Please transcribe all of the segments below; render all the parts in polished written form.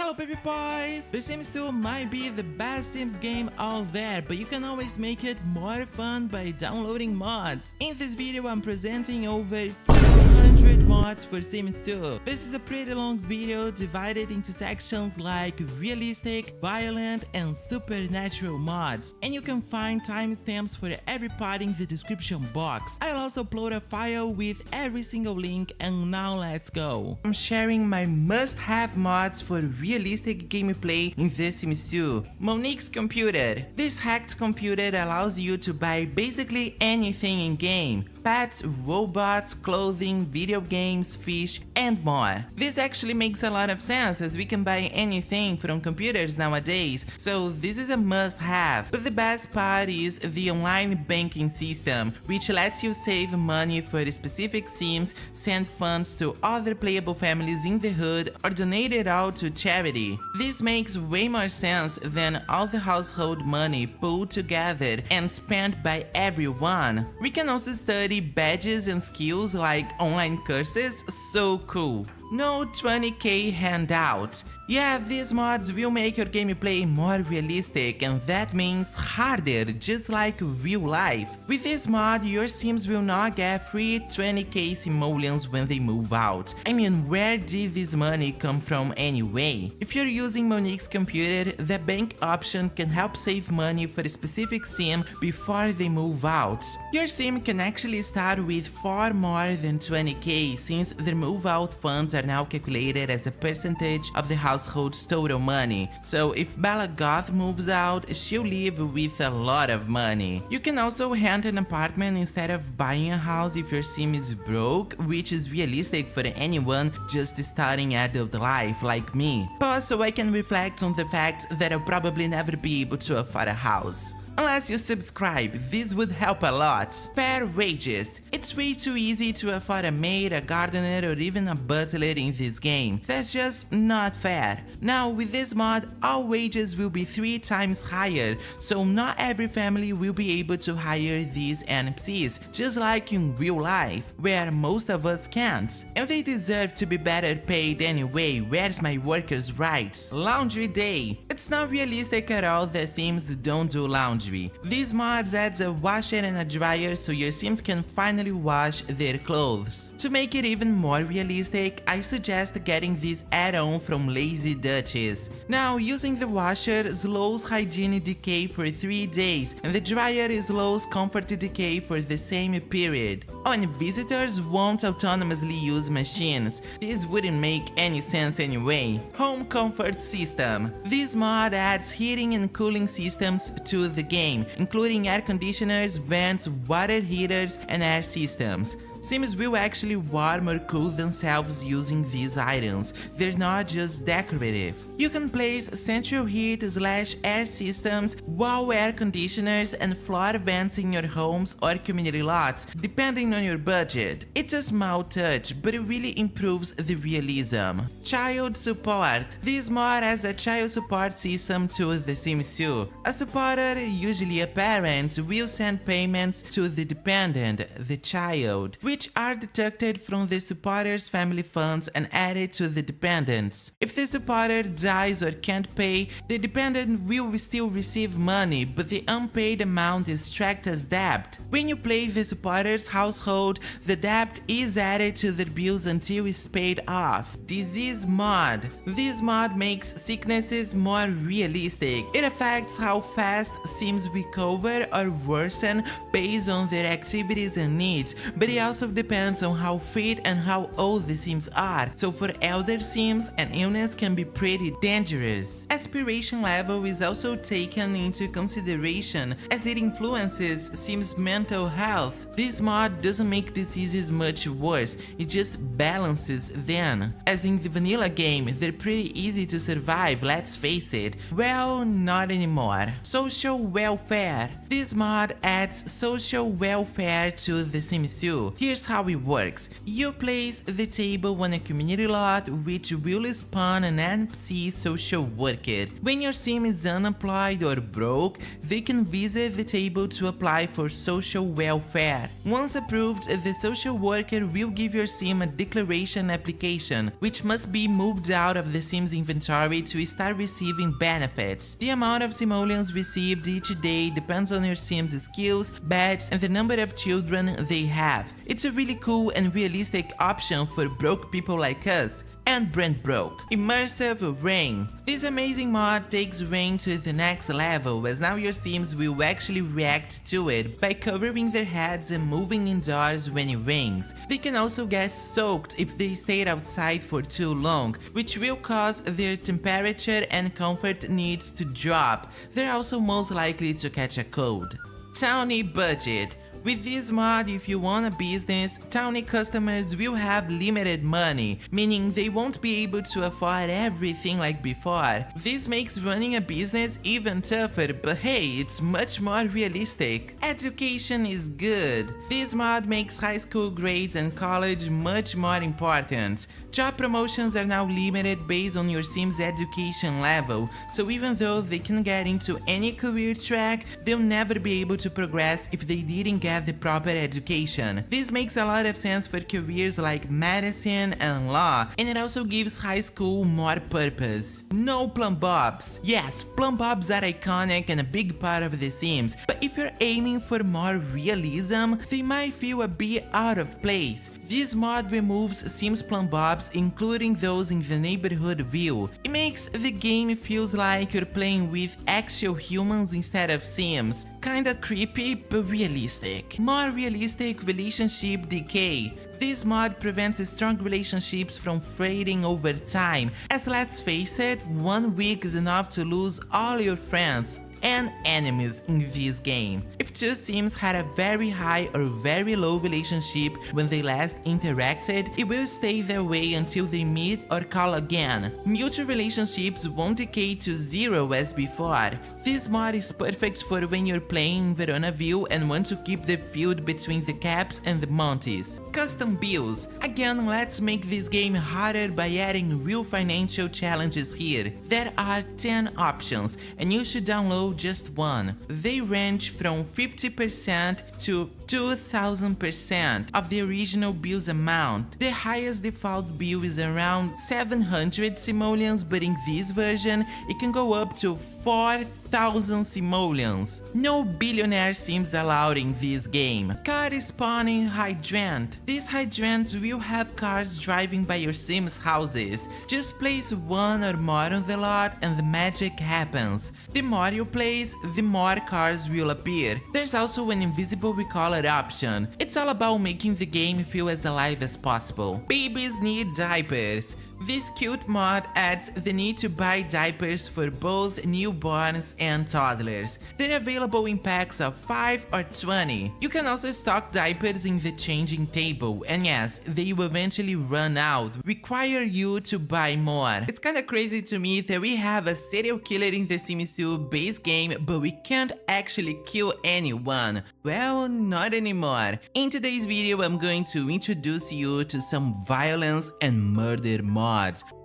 Hello baby boys! The Sims 2 might be the best Sims game out there, but you can always make it more fun by downloading mods. In this video I'm presenting over 200 mods for Sims 2. This is a pretty long video divided into sections like realistic, violent and supernatural mods, and you can find timestamps for every part in the description box. I'll also upload a file with every single link, and now let's go. I'm sharing my must-have mods for realistic gameplay in The Sims 2. Monique's computer. This hacked computer allows you to buy basically anything in game. Pets, robots, clothing, video games, fish, and more. This actually makes a lot of sense as we can buy anything from computers nowadays, so this is a must-have. But the best part is the online banking system, which lets you save money for specific Sims, send funds to other playable families in the hood, or donate it all to charity. This makes way more sense than all the household money pulled together and spent by everyone. We can also study badges and skills like online courses, so cool. No 20k handout. Yeah, these mods will make your gameplay more realistic, and that means harder, just like real life. With this mod, your Sims will not get free 20k simoleons when they move out. I mean, where did this money come from anyway? If you're using Monique's computer, the bank option can help save money for a specific Sim before they move out. Your Sim can actually start with far more than 20k, since their move out funds are now calculated as a percentage of the household's total money. So if Bella Goth moves out, she'll leave with a lot of money. You can also rent an apartment instead of buying a house if your Sim is broke, which is realistic for anyone just starting adult life like me. Plus, so I can reflect on the fact that I'll probably never be able to afford a house. Unless you subscribe, this would help a lot. Fair wages. It's way too easy to afford a maid, a gardener, or even a butler in this game. That's just not fair. Now with this mod, all wages will be 3 times higher, so not every family will be able to hire these NPCs, just like in real life, where most of us can't. And they deserve to be better paid anyway. Where's my workers' rights? Laundry day. It's not realistic at all that Sims don't do laundry. These mods adds a washer and a dryer so your Sims can finally wash their clothes. To make it even more realistic, I suggest getting this add-on from Lazy Duchess. Now, using the washer slows hygiene decay for 3 days, and the dryer slows comfort decay for the same period. Oh, and visitors won't autonomously use machines. This wouldn't make any sense anyway. Home comfort system. This mod adds heating and cooling systems to the game, including air conditioners, vents, water heaters, and air systems. Sims will actually warm or cool themselves using these items. They're not just decorative. You can place central heat / air systems, wall air conditioners, and floor vents in your homes or community lots, depending on your budget. It's a small touch, but it really improves the realism. Child support. This mod has a child support system to The Sims 2. A supporter, usually a parent, will send payments to the dependent, the child, which are deducted from the supporter's family funds and added to the dependents. If the supporter dies or can't pay, the dependent will still receive money, but the unpaid amount is tracked as debt. When you play the supporter's household, the debt is added to their bills until it's paid off. Disease mod. This mod makes sicknesses more realistic. It affects how fast Sims recover or worsen based on their activities and needs, but it also depends on how fit and how old the Sims are, so for elder Sims, an illness can be pretty dangerous. Aspiration level is also taken into consideration as it influences Sims' mental health. This mod doesn't make diseases much worse, it just balances them. As in the vanilla game, they're pretty easy to survive, let's face it. Well, not anymore. Social welfare. This mod adds social welfare to The Sims 2. Here Here's how it works. You place the table on a community lot, which will spawn an NPC social worker. When your sim is unemployed or broke, they can visit the table to apply for social welfare. Once approved, the social worker will give your sim a declaration application, which must be moved out of the sim's inventory to start receiving benefits. The amount of simoleons received each day depends on your sim's skills, badges, and the number of children they have. It's a really cool and realistic option for broke people like us. And Brent broke. Immersive Rain. This amazing mod takes rain to the next level, as now your sims will actually react to it by covering their heads and moving indoors when it rains. They can also get soaked if they stayed outside for too long, which will cause their temperature and comfort needs to drop. They're also most likely to catch a cold. Townie Budget. With this mod, if you want a business, townie customers will have limited money, meaning they won't be able to afford everything like before. This makes running a business even tougher, but hey, it's much more realistic. Education is good. This mod makes high school grades and college much more important. Job promotions are now limited based on your sim's education level, so even though they can get into any career track, they'll never be able to progress if they didn't get the proper education. This makes a lot of sense for careers like medicine and law, and it also gives high school more purpose. No plumb bobs. Yes, plumb bobs are iconic and a big part of The Sims, but if you're aiming for more realism, they might feel a bit out of place. This mod removes Sims plumb bobs, including those in the neighborhood view. It makes the game feels like you're playing with actual humans instead of Sims. Kinda creepy, but realistic. More realistic relationship decay. This mod prevents strong relationships from fading over time, as let's face it, 1 week is enough to lose all your friends and enemies in this game. If two sims had a very high or very low relationship when they last interacted, it will stay that way until they meet or call again. Mutual relationships won't decay to 0 as before. This mod is perfect for when you're playing Verona View and want to keep the feud between the Caps and the Monties. Custom bills. Again, let's make this game harder by adding real financial challenges here. There are 10 options, and you should download just one. They range from 50% to 2000% of the original bill's amount. The highest default bill is around 700 simoleons, but in this version, it can go up to 4,000 simoleons. No billionaire sims allowed in this game. Car spawning hydrant. These hydrants will have cars driving by your sims' houses. Just place one or more on the lot and the magic happens. The more you place, the more cars will appear. There's also an invisible recaller option. It's all about making the game feel as alive as possible. Babies need diapers. This cute mod adds the need to buy diapers for both newborns and toddlers. They're available in packs of 5 or 20. You can also stock diapers in the changing table, and yes, they will eventually run out, require you to buy more. It's kinda crazy to me that we have a serial killer in the Sims 2 base game, but we can't actually kill anyone. Well, not anymore. In today's video, I'm going to introduce you to some violence and murder mods.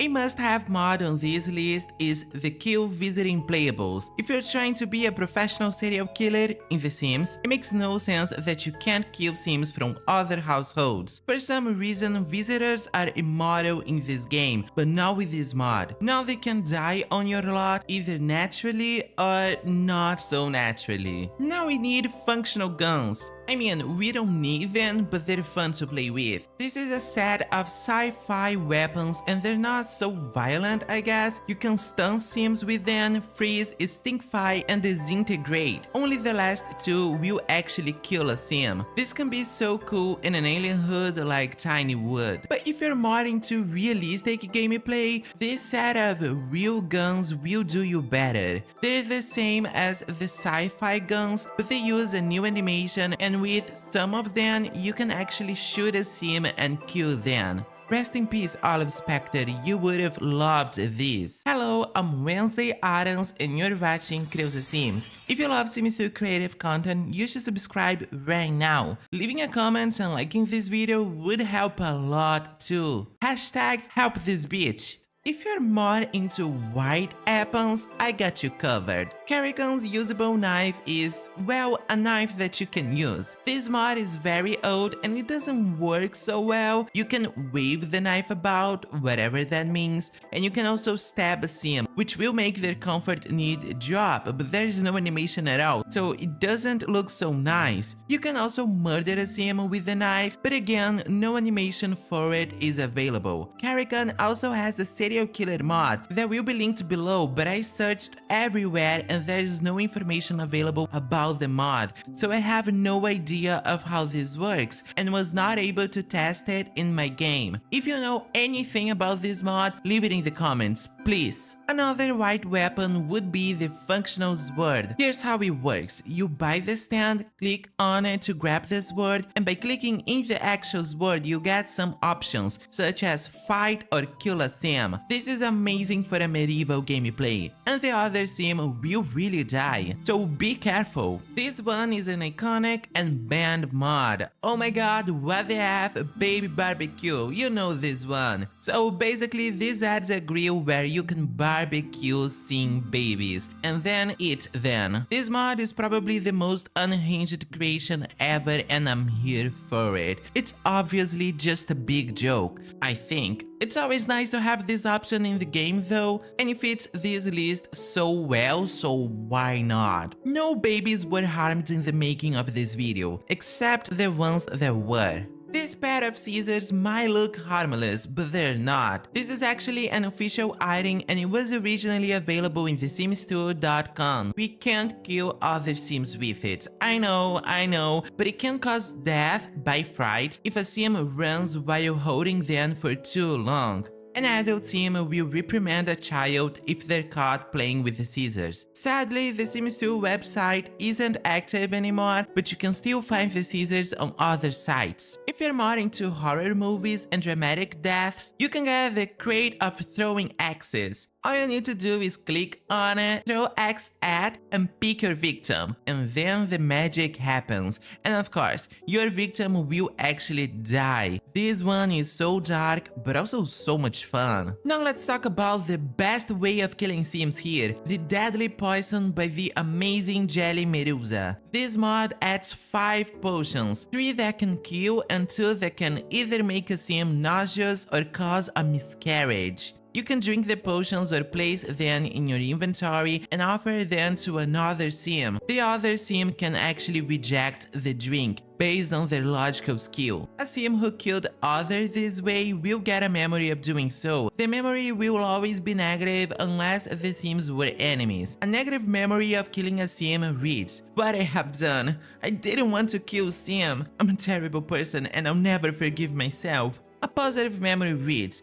A must-have mod on this list is the Kill Visiting Playables. If you're trying to be a professional serial killer in The Sims, it makes no sense that you can't kill Sims from other households. For some reason, visitors are immortal in this game, but not with this mod. Now they can die on your lot either naturally or not so naturally. Now we need functional guns. I mean, we don't need them, but they're fun to play with. This is a set of sci-fi weapons and they're not so violent, I guess. You can stun sims with them, freeze, stinkify, and disintegrate. Only the last two will actually kill a sim. This can be so cool in an alien hood like Tiny would. But if you're more into realistic gameplay, this set of real guns will do you better. They're the same as the sci-fi guns, but they use a new animation, and with some of them, you can actually shoot a sim and kill them. Rest in peace, Olive Spectre, you would have loved this. Hello, I'm Wednesday Adams and you're watching creusasims. If you love Sims 2 creative content, you should subscribe right now. Leaving a comment and liking this video would help a lot too. Hashtag help this bitch. If you're more into white apples, I got you covered. Kerrigan's usable knife is, well, a knife that you can use. This mod is very old and it doesn't work so well. You can wave the knife about, whatever that means, and you can also stab a sim, which will make their comfort need drop, but there's no animation at all, so it doesn't look so nice. You can also murder a sim with the knife, but again, no animation for it is available. Kerrigan also has a serial killer mod that will be linked below, but I searched everywhere and there is no information available about the mod, so I have no idea of how this works and was not able to test it in my game. If you know anything about this mod, leave it in the comments, please. Another white weapon would be the functional sword. Here's how it works. You buy the stand, click on it to grab the sword, and by clicking in the actual sword you get some options such as fight or kill a sim. This is amazing for a medieval gameplay, and the other sim will really die, so be careful. This one is an iconic and banned mod. Oh my god, what the F, baby barbecue, you know this one. So basically this adds a grill where you can barbecue sim babies and then eat them. This mod is probably the most unhinged creation ever and I'm here for it. It's obviously just a big joke, I think. It's always nice to have this option in the game though, and it fits this list so well, so why not? No babies were harmed in the making of this video, except the ones that were. This pair of scissors might look harmless, but they're not. This is actually an official item and it was originally available in the sims2.com. We can't kill other sims with it. I know, but it can cause death by fright if a sim runs while holding them for too long. An adult sim will reprimand a child if they're caught playing with the scissors. Sadly, the Sims 2 website isn't active anymore, but you can still find the scissors on other sites. If you're more into horror movies and dramatic deaths, you can get the crate of throwing axes. All you need to do is click on it, throw X at, and pick your victim, and then the magic happens. And of course, your victim will actually die. This one is so dark, but also so much fun. Now let's talk about the best way of killing sims here, the deadly poison by the amazing jelly Creusa. This mod adds 5 potions, 3 that can kill and 2 that can either make a sim nauseous or cause a miscarriage. You can drink the potions or place them in your inventory and offer them to another sim. The other sim can actually reject the drink based on their logical skill. A sim who killed others this way will get a memory of doing so. The memory will always be negative unless the sims were enemies. A negative memory of killing a sim reads, "What I have done. I didn't want to kill sim. I'm a terrible person and I'll never forgive myself." A positive memory reads,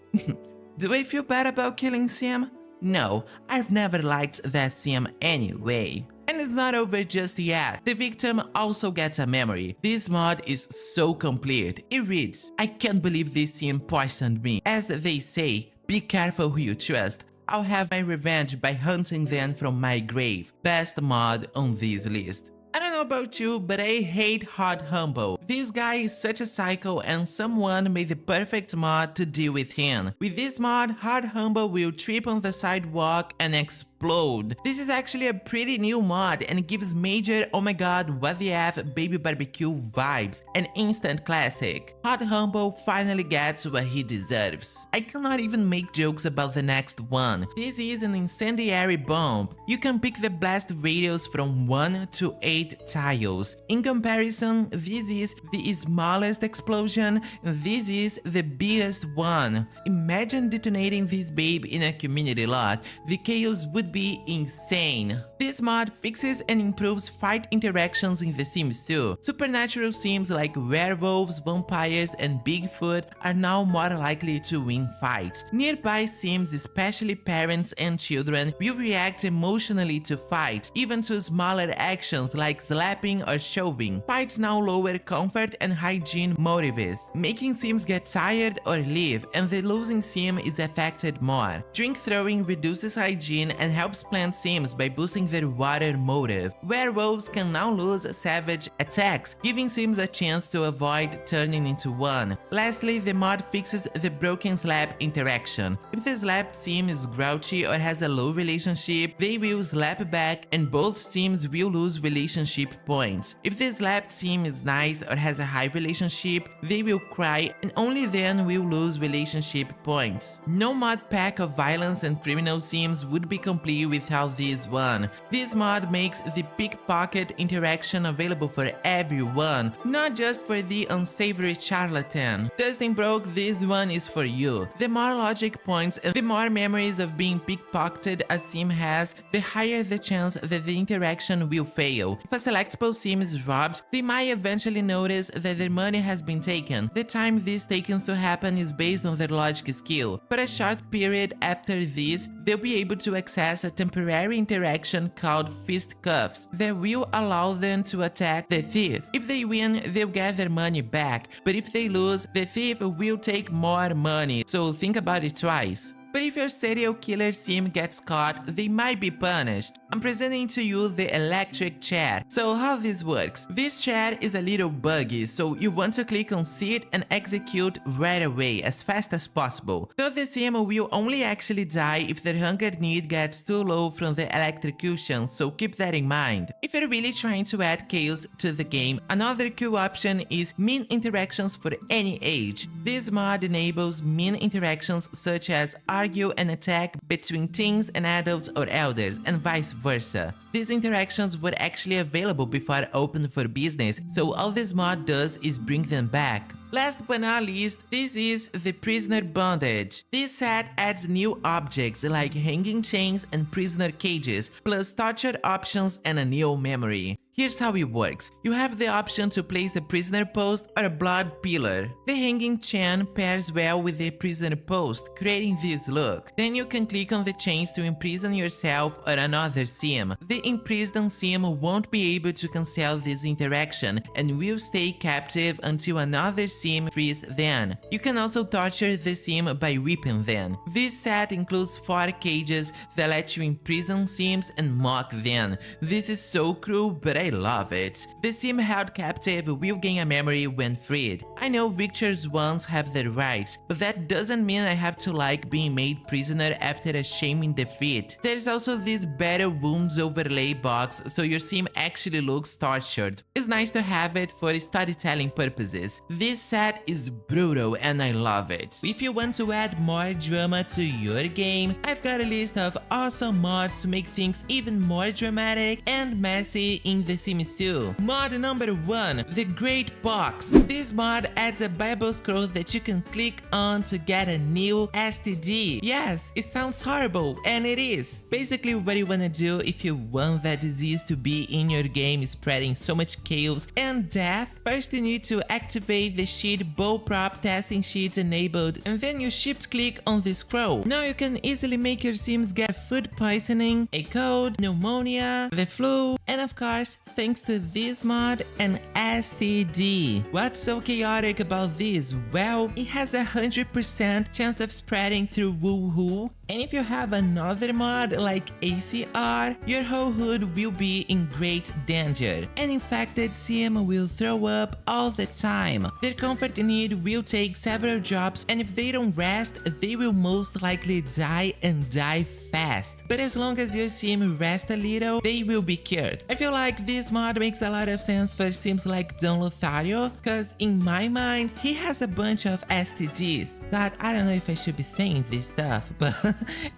"Do I feel bad about killing sim? No, I've never liked that sim anyway." And it's not over just yet. The victim also gets a memory. This mod is so complete. It reads, "I can't believe this sim poisoned me. As they say, be careful who you trust. I'll have my revenge by hunting them from my grave." Best mod on this list. I don't know about you, but I hate Hot Humble. This guy is such a psycho and someone made the perfect mod to deal with him. With this mod, Hot Humble will trip on the sidewalk and explode. This is actually a pretty new mod and gives major oh my god what the F baby barbecue vibes, an instant classic. Hot Humble finally gets what he deserves. I cannot even make jokes about the next one. This is an incendiary bomb. You can pick the blast radius from 1 to 8 tiles. In comparison, this is the smallest explosion, and this is the biggest one. Imagine detonating this babe in a community lot. The chaos would would be insane. This mod fixes and improves fight interactions in The Sims 2. Supernatural sims like werewolves, vampires, and Bigfoot are now more likely to win fights. Nearby sims, especially parents and children, will react emotionally to fights, even to smaller actions like slapping or shoving. Fights now lower comfort and hygiene motives, making sims get tired or leave, and the losing sim is affected more. Drink throwing reduces hygiene and helps plant sims by boosting their water motive. Werewolves can now lose savage attacks, giving sims a chance to avoid turning into one. Lastly, the mod fixes the broken slap interaction. If the slapped sim is grouchy or has a low relationship, they will slap back and both sims will lose relationship points. If the slapped sim is nice or has a high relationship, they will cry and only then will lose relationship points. No mod pack of violence and criminal sims would be complete without this one. This mod makes the pickpocket interaction available for everyone, not just for the unsavory charlatan. Dustin Broke, this one is for you. The more logic points and the more memories of being pickpocketed a sim has, the higher the chance that the interaction will fail. If a selectable sim is robbed, they might eventually notice that their money has been taken. The time this takes to happen is based on their logic skill. For a short period after this, they'll be able to access a temporary interaction called fisticuffs that will allow them to attack the thief. If they win, they'll get their money back, but if they lose, the thief will take more money, so think about it twice. But if your serial killer sim gets caught, they might be punished. I'm presenting to you the electric chair. So how this works? This chair is a little buggy, so you want to click on sit and execute right away as fast as possible. So the sim will only actually die if their hunger need gets too low from the electrocution, so keep that in mind. If you're really trying to add chaos to the game, another cool option is mean interactions for any age. This mod enables mean interactions such as argue and attack between teens and adults or elders, and vice versa. These interactions were actually available before Open for Business, so all this mod does is bring them back. Last but not least, this is the Prisoner Bondage. This set adds new objects like hanging chains and prisoner cages, plus torture options and a new memory. Here's how it works. You have the option to place a prisoner post or a blood pillar. The hanging chain pairs well with the prisoner post, creating this look. Then you can click on the chains to imprison yourself or another sim. The imprisoned sim won't be able to cancel this interaction and will stay captive until another sim frees them. You can also torture the sim by whipping them. This set includes 4 cages that let you imprison sims and mock them. This is so cruel, but I love it. The sim held captive will gain a memory when freed. I know victors ones have their rights, but that doesn't mean I have to like being made prisoner after a shaming defeat. There's also this battle wounds overlay box, so your sim actually looks tortured. It's nice to have it for storytelling purposes. This set is brutal and I love it. If you want to add more drama to your game, I've got a list of awesome mods to make things even more dramatic and messy in The Sims 2. Mod number 1, the Great Box. This mod adds a Bible scroll that you can click on to get a new STD. Yes, it sounds horrible, and it is. Basically, what you wanna do if you want that disease to be in your game spreading so much chaos and death, first you need to activate the sheet bow prop testing sheets enabled, and then you shift click on the scroll. Now you can easily make your sims get food poisoning, a cold, pneumonia, the flu, and of course, thanks to this mod, an STD. What's so chaotic about this? Well, it has 100% chance of spreading through woohoo, and if you have another mod like ACR, your whole hood will be in great danger. An infected sim will throw up all the time. Their comfort need will take several drops, and if they don't rest, they will most likely die and die fast. But as long as your sim rests a little, they will be cured. I feel like this mod makes a lot of sense for sims like Don Lothario, cause in my mind, he has a bunch of STDs. But I don't know if I should be saying this stuff, but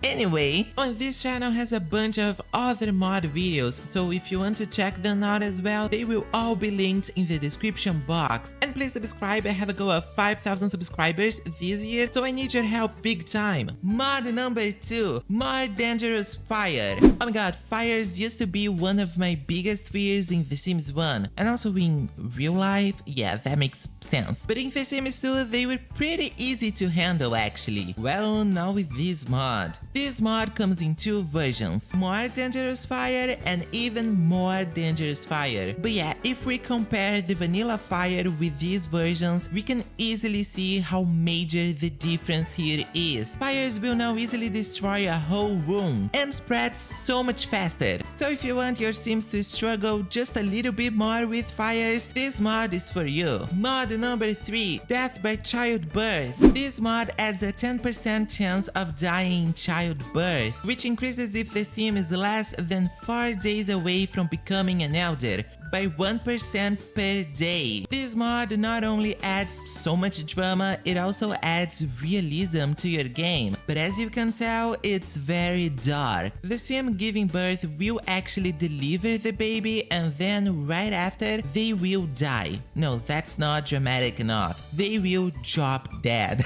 Anyway, on this channel has a bunch of other mod videos, so if you want to check them out as well, they will all be linked in the description box. And please subscribe, I have a goal of 5,000 subscribers this year, so I need your help big time. Mod number 2, more dangerous fire. Oh my god, fires used to be one of my biggest fears in The Sims 1, and also in real life, yeah, that makes sense. But in The Sims 2, they were pretty easy to handle actually. Well, not with this mod. This mod comes in two versions, more dangerous fire and even more dangerous fire. But yeah, if we compare the vanilla fire with these versions, we can easily see how major the difference here is. Fires will now easily destroy a whole room and spread so much faster. So if you want your Sims to struggle just a little bit more with fires, this mod is for you. Mod number 3, death by childbirth. This mod adds a 10% chance of dying in childbirth, which increases if the Sim is less than 4 days away from becoming an elder, by 1% per day. This mod not only adds so much drama, it also adds realism to your game. But as you can tell, it's very dark. The Sim giving birth will actually deliver the baby, and then right after, they will die. No, that's not dramatic enough. They will drop dead.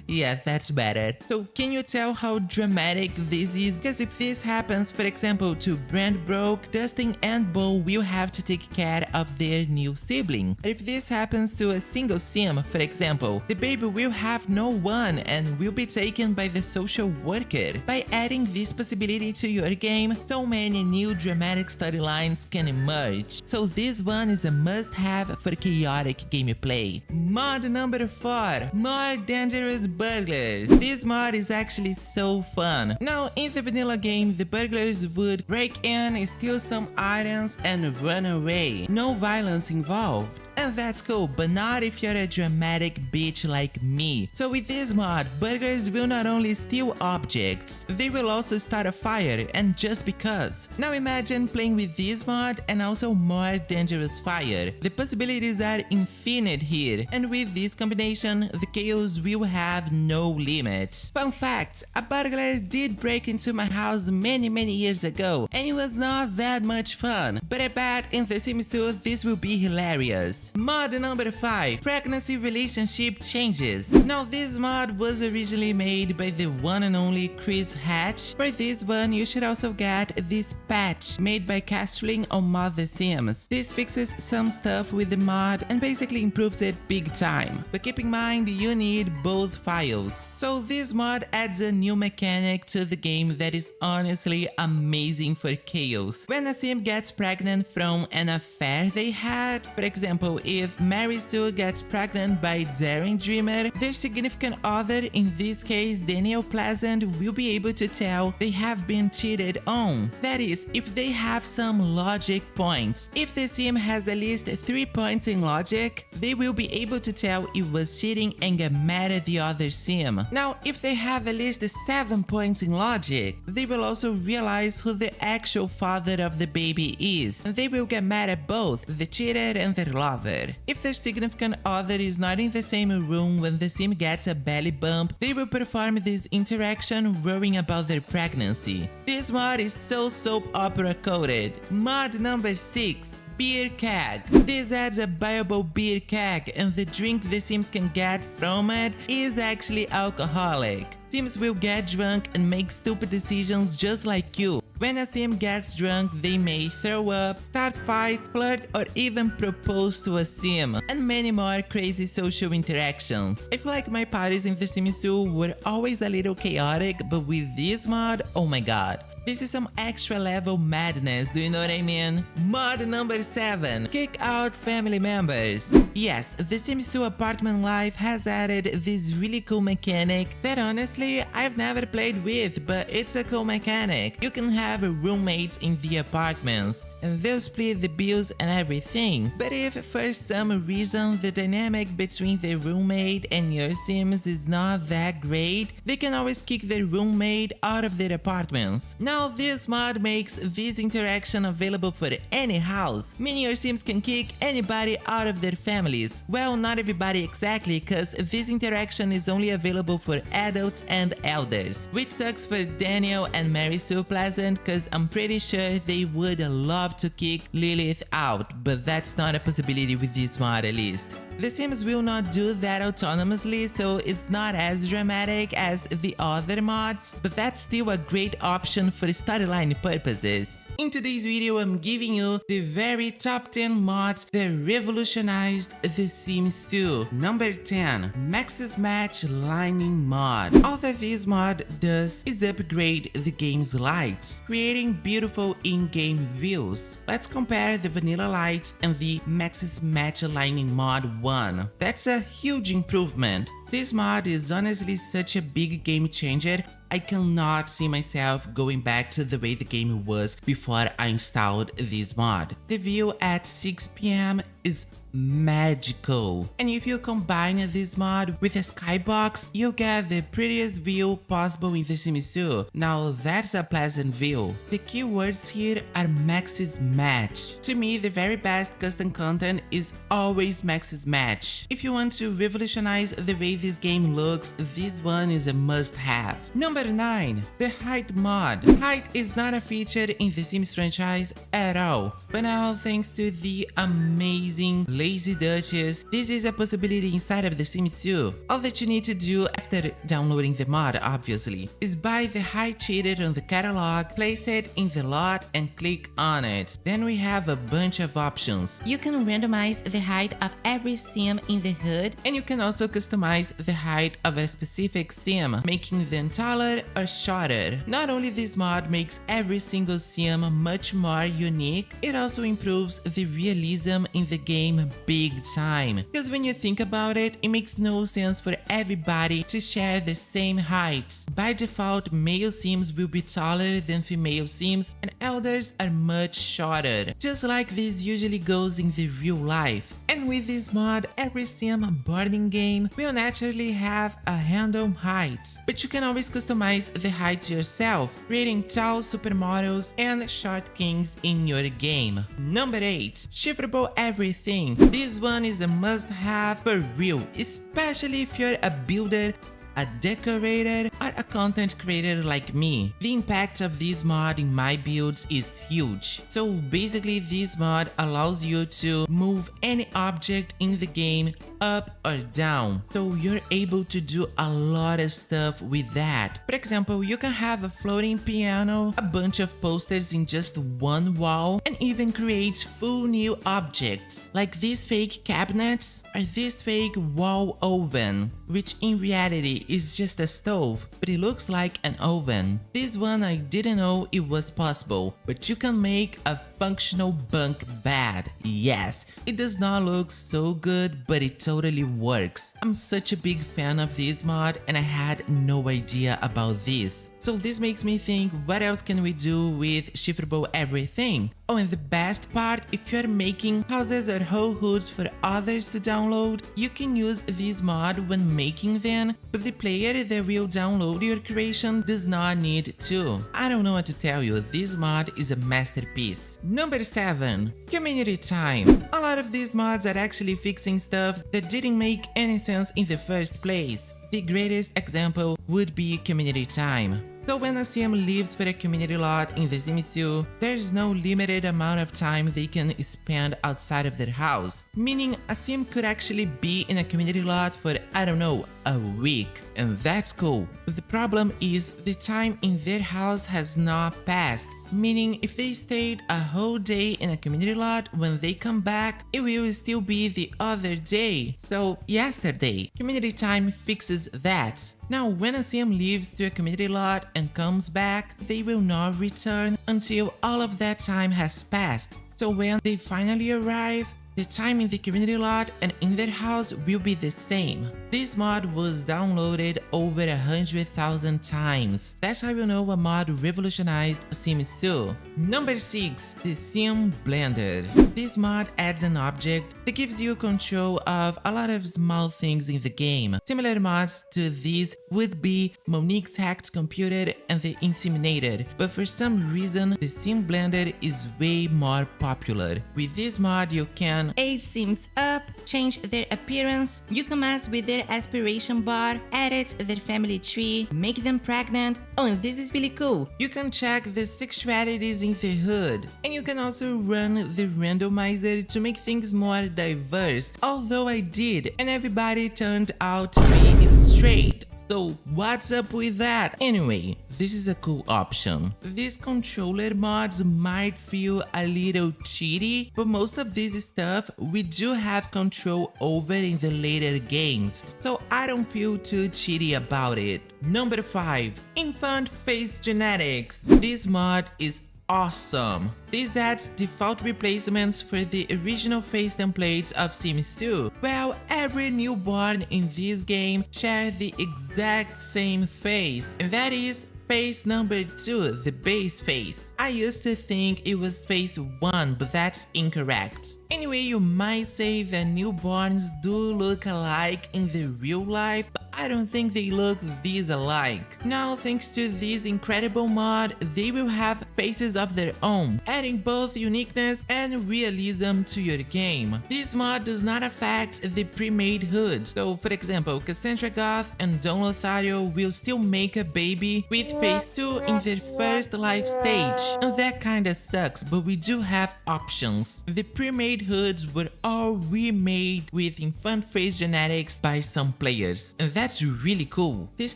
Yeah, that's better. So can you tell how dramatic this is? Because if this happens, for example, to Brandbroke, Dustin and Bo will have to take care of their new sibling. If this happens to a single Sim, for example, the baby will have no one and will be taken by the social worker. By adding this possibility to your game, so many new dramatic storylines can emerge. So this one is a must-have for chaotic gameplay. Mod number 4, more dangerous burglars. This mod is actually so fun. Now, in the vanilla game, the burglars would break in, steal some items, and run away. No violence involved. And that's cool, but not if you're a dramatic bitch like me. So with this mod, burglars will not only steal objects, they will also start a fire, and just because. Now imagine playing with this mod and also more dangerous fire. The possibilities are infinite here, and with this combination, the chaos will have no limits. Fun fact, a burglar did break into my house many years ago, and it was not that much fun. But I bet in The Sims 2 this will be hilarious. Mod number 5, pregnancy relationship changes. Now this mod was originally made by the one and only Creusa. For this one, you should also get this patch made by Castling on Mother Sims. This fixes some stuff with the mod and basically improves it big time. But keep in mind, you need both files. So this mod adds a new mechanic to the game that is honestly amazing for chaos. When a Sim gets pregnant from an affair they had, for example, if Mary Sue gets pregnant by Daring Dreamer, their significant other, in this case Daniel Pleasant, will be able to tell they have been cheated on. That is, if they have some logic points. If the Sim has at least 3 points in logic, they will be able to tell it was cheating and get mad at the other Sim. Now, if they have at least 7 points in logic, they will also realize who the actual father of the baby is, and they will get mad at both the cheater and their lover. If their significant other is not in the same room when the Sim gets a belly bump, they will perform this interaction worrying about their pregnancy. This mod is so soap opera coded. Mod number 6, beer keg. This adds a viable beer keg, and the drink the Sims can get from it is actually alcoholic. Sims will get drunk and make stupid decisions just like you. When a Sim gets drunk, they may throw up, start fights, flirt, or even propose to a Sim, and many more crazy social interactions. I feel like my parties in The Sims 2 were always a little chaotic, but with this mod, oh my god. This is some extra level madness, do you know what I mean? Mod number 7, kick out family members. Yes, The Sims 2 Apartment Life has added this really cool mechanic that honestly I've never played with, but it's a cool mechanic. You can have roommates in the apartments, and they'll split the bills and everything. But if for some reason the dynamic between the roommate and your Sims is not that great, they can always kick their roommate out of their apartments. Now this mod makes this interaction available for any house, meaning your Sims can kick anybody out of their families. Well, not everybody exactly, cause this interaction is only available for adults and elders, which sucks for Daniel and Mary Sue Pleasant, cause I'm pretty sure they would love to kick Lilith out, but that's not a possibility with this mod at least. The Sims will not do that autonomously, so it's not as dramatic as the other mods, but that's still a great option for storyline purposes. In today's video, I'm giving you the very top 10 mods that revolutionized The Sims 2. Number 10. Max's Match Lighting Mod. All that this mod does is upgrade the game's lights, creating beautiful in-game views. Let's compare the vanilla lights and the Max's Match Lighting Mod 1. That's a huge improvement. This mod is honestly such a big game changer. I cannot see myself going back to the way the game was before I installed this mod. The view at 6 PM is magical, and if you combine this mod with a skybox, you get the prettiest view possible in The Sims 2. Now that's a pleasant view. The keywords here are Max's Match. To me, the very best custom content is always Max's Match. If you want to revolutionize the way this game looks, this one is a must-have. Number 9. The Height Mod. Height is not a feature in the Sims franchise at all, but now thanks to the amazing Lazy Duchess, this is a possibility inside of The Sims 2. All that you need to do after downloading the mod, obviously, is buy the height cheater on the catalog, place it in the lot, and click on it. Then we have a bunch of options. You can randomize the height of every sim in the HUD, And you can also customize the height of a specific sim, making them taller or shorter. Not only this mod makes every single sim much more unique, it also improves the realism in the game big time. Because when you think about it, it makes no sense for everybody to share the same height. By default, male sims will be taller than female sims, and elders are much shorter, just like this usually goes in the real life. And with this mod, every sim born in game will naturally have a random height, but you can always customize the height yourself, creating tall supermodels and short kings in your game. Number 8. Shiftable Everything. This one is a must-have for real, especially if you're a builder, a decorator, or a content creator like me. The impact of this mod in my builds is huge. So basically, this mod allows you to move any object in the game up or down, so you're able to do a lot of stuff with that. For example, you can have a floating piano, a bunch of posters in just one wall, and even create full new objects, like these fake cabinets or this fake wall oven, which in reality is just a stove, but it looks like an oven. This one I didn't know it was possible, but you can make a functional bunk bed. Yes, it does not look so good, but it totally works. I'm such a big fan of this mod, and I had no idea about this. So this makes me think, what else can we do with shiftable everything? Oh, and the best part, if you're making houses or whole hoods for others to download, you can use this mod when making them, but the player that will download your creation does not need to. I don't know what to tell you, this mod is a masterpiece. Number 7. Community Time. A lot of these mods are actually fixing stuff that didn't make any sense in the first place. The greatest example would be community time. So when a sim lives for a community lot in The Sims 2, there's no limited amount of time they can spend outside of their house. Meaning a sim could actually be in a community lot for, I don't know, a week. And that's cool. But the problem is the time in their house has not passed. Meaning if they stayed a whole day in a community lot, when they come back, it will still be the other day. So yesterday. Community time fixes that. Now when a sim leaves to a community lot and comes back, they will not return until all of that time has passed. So when they finally arrive, The time in the community lot and in their house will be the same. This mod was downloaded over 100,000 times. That's how you know a mod revolutionized Sims 2. Number 6. The Sim Blender. This mod adds an object that gives you control of a lot of small things in the game. Similar mods to these would be Monique's Hacked Computer and the Inseminator, but for some reason the Sim Blender is way more popular. With this mod you can age Sims up, change their appearance, you can mess with their aspiration bar, edit their family tree, make them pregnant. Oh, and this is really cool. You can check the sexualities in the hood, and you can also run the randomizer to make things more diverse, although I did, and everybody turned out to be straight. So what's up with that? Anyway, this is a cool option. These controller mods might feel a little cheaty, but most of this stuff we do have control over in the later games, so I don't feel too cheaty about it. Number 5. Infant Face Genetics. This mod is awesome. This adds default replacements for the original face templates of Sims 2. Well, every newborn in this game shares the exact same face, and that is face number 2, the base face. I used to think it was face 1, but that's incorrect. Anyway, you might say that newborns do look alike in the real life, but I don't think they look this alike. Now, thanks to this incredible mod, they will have faces of their own, adding both uniqueness and realism to your game. This mod does not affect the pre-made hoods, so for example, Cassandra Goth and Don Lothario will still make a baby with face 2 in their first life stage, and that kinda sucks, but we do have options. The pre-made hoods were all remade with infant face genetics by some players, and that's really cool. These